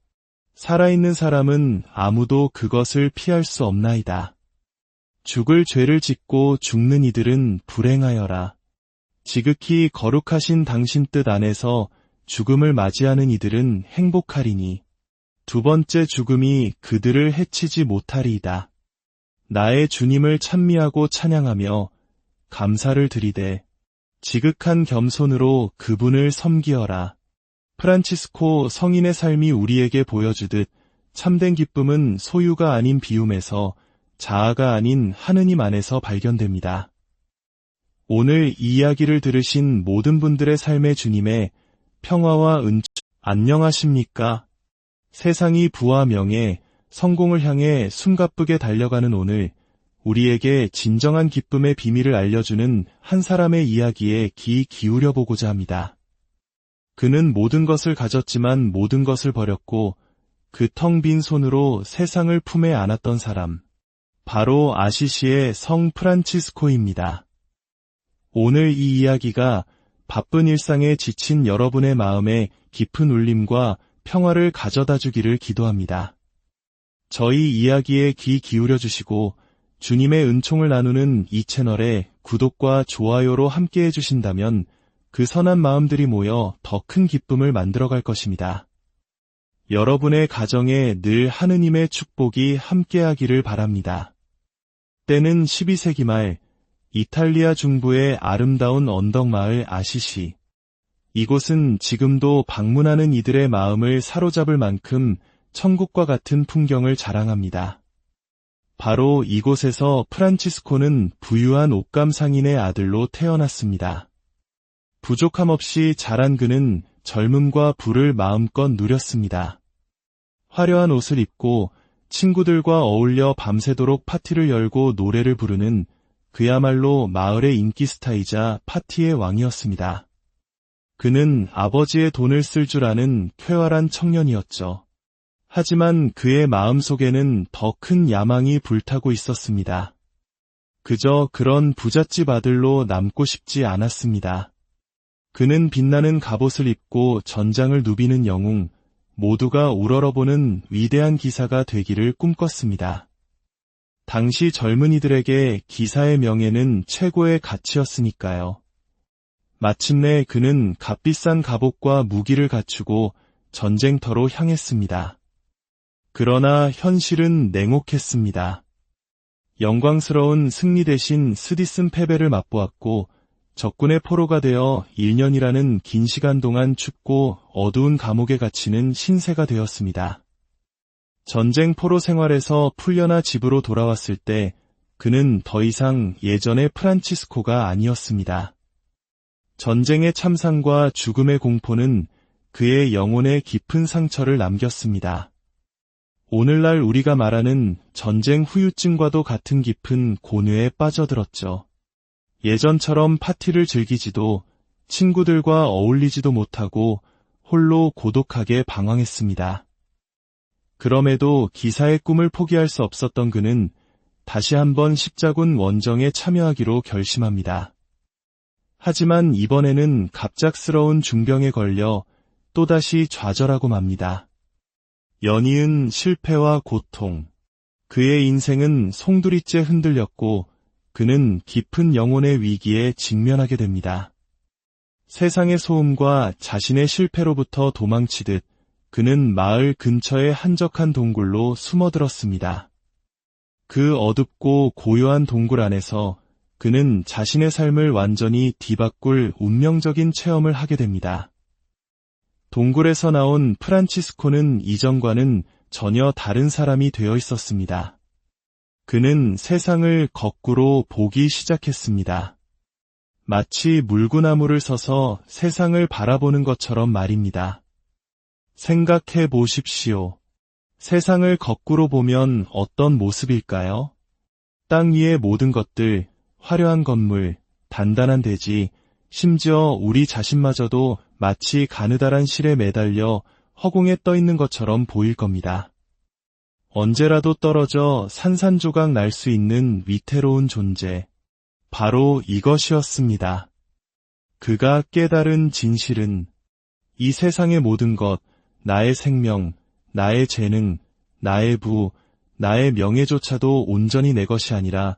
살아있는 사람은 아무도 그것을 피할 수 없나이다. 죽을 죄를 짓고 죽는 이들은 불행하여라. 지극히 거룩하신 당신 뜻 안에서 죽음을 맞이하는 이들은 행복하리니 두 번째 죽음이 그들을 해치지 못하리이다. 나의 주님을 찬미하고 찬양하며 감사를 드리되 지극한 겸손으로 그분을 섬기어라. 프란치스코 성인의 삶이 우리에게 보여주듯 참된 기쁨은 소유가 아닌 비움에서, 자아가 아닌 하느님 안에서 발견됩니다. 오늘 이 이야기를 들으신 모든 분들의 삶의 주님의 평화와 안녕하십니까? 세상이 부와 명예, 성공을 향해 숨가쁘게 달려가는 오늘, 우리에게 진정한 기쁨의 비밀을 알려주는 한 사람의 이야기에 귀 기울여 보고자 합니다. 그는 모든 것을 가졌지만 모든 것을 버렸고 그 텅 빈 손으로 세상을 품에 안았던 사람, 바로 아시시의 성 프란치스코입니다. 오늘 이 이야기가 바쁜 일상에 지친 여러분의 마음에 깊은 울림과 평화를 가져다 주기를 기도합니다. 저희 이야기에 귀 기울여 주시고 주님의 은총을 나누는 이 채널에 구독과 좋아요로 함께해 주신다면 그 선한 마음들이 모여 더 큰 기쁨을 만들어갈 것입니다. 여러분의 가정에 늘 하느님의 축복이 함께하기를 바랍니다. 때는 12세기 말 이탈리아 중부의 아름다운 언덕마을 아시시. 이곳은 지금도 방문하는 이들의 마음을 사로잡을 만큼 천국과 같은 풍경을 자랑합니다. 바로 이곳에서 프란치스코는 부유한 옥감 상인의 아들로 태어났습니다. 부족함 없이 자란 그는 젊음과 부를 마음껏 누렸습니다. 화려한 옷을 입고 친구들과 어울려 밤새도록 파티를 열고 노래를 부르는 그야말로 마을의 인기 스타이자 파티의 왕이었습니다. 그는 아버지의 돈을 쓸 줄 아는 쾌활한 청년이었죠. 하지만 그의 마음속에는 더 큰 야망이 불타고 있었습니다. 그저 그런 부잣집 아들로 남고 싶지 않았습니다. 그는 빛나는 갑옷을 입고 전장을 누비는 영웅, 모두가 우러러보는 위대한 기사가 되기를 꿈꿨습니다. 당시 젊은이들에게 기사의 명예는 최고의 가치였으니까요. 마침내 그는 값비싼 갑옷과 무기를 갖추고 전쟁터로 향했습니다. 그러나 현실은 냉혹했습니다. 영광스러운 승리 대신 스디슨 패배를 맛보았고 적군의 포로가 되어 1년이라는 긴 시간 동안 춥고 어두운 감옥에 갇히는 신세가 되었습니다. 전쟁 포로 생활에서 풀려나 집으로 돌아왔을 때 그는 더 이상 예전의 프란치스코가 아니었습니다. 전쟁의 참상과 죽음의 공포는 그의 영혼에 깊은 상처를 남겼습니다. 오늘날 우리가 말하는 전쟁 후유증과도 같은 깊은 고뇌에 빠져들었죠. 예전처럼 파티를 즐기지도 친구들과 어울리지도 못하고 홀로 고독하게 방황했습니다. 그럼에도 기사의 꿈을 포기할 수 없었던 그는 다시 한번 십자군 원정에 참여하기로 결심합니다. 하지만 이번에는 갑작스러운 중병에 걸려 또다시 좌절하고 맙니다. 연이은 실패와 고통, 그의 인생은 송두리째 흔들렸고 그는 깊은 영혼의 위기에 직면하게 됩니다. 세상의 소음과 자신의 실패로부터 도망치듯 그는 마을 근처의 한적한 동굴로 숨어들었습니다. 그 어둡고 고요한 동굴 안에서 그는 자신의 삶을 완전히 뒤바꿀 운명적인 체험을 하게 됩니다. 동굴에서 나온 프란치스코는 이전과는 전혀 다른 사람이 되어 있었습니다. 그는 세상을 거꾸로 보기 시작했습니다. 마치 물구나무를 서서 세상을 바라보는 것처럼 말입니다. 생각해 보십시오. 세상을 거꾸로 보면 어떤 모습일까요? 땅 위의 모든 것들, 화려한 건물, 단단한 대지, 심지어 우리 자신마저도 마치 가느다란 실에 매달려 허공에 떠 있는 것처럼 보일 겁니다. 언제라도 떨어져 산산조각 날 수 있는 위태로운 존재, 바로 이것이었습니다. 그가 깨달은 진실은 이 세상의 모든 것, 나의 생명, 나의 재능, 나의 부, 나의 명예조차도 온전히 내 것이 아니라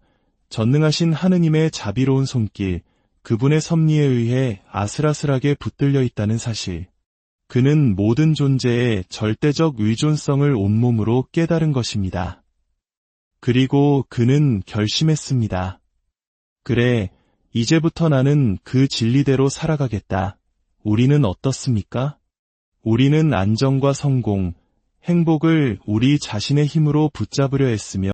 전능하신 하느님의 자비로운 손길, 그분의 섭리에 의해 아슬아슬하게 붙들려 있다는 사실. 그는 모든 존재의 절대적 의존성을 온몸으로 깨달은 것입니다. 그리고 그는 결심했습니다. 그래, 이제부터 나는 그 진리대로 살아가겠다. 우리는 어떻습니까? 우리는 안정과 성공, 행복을 우리 자신의 힘으로 붙잡으려 했으며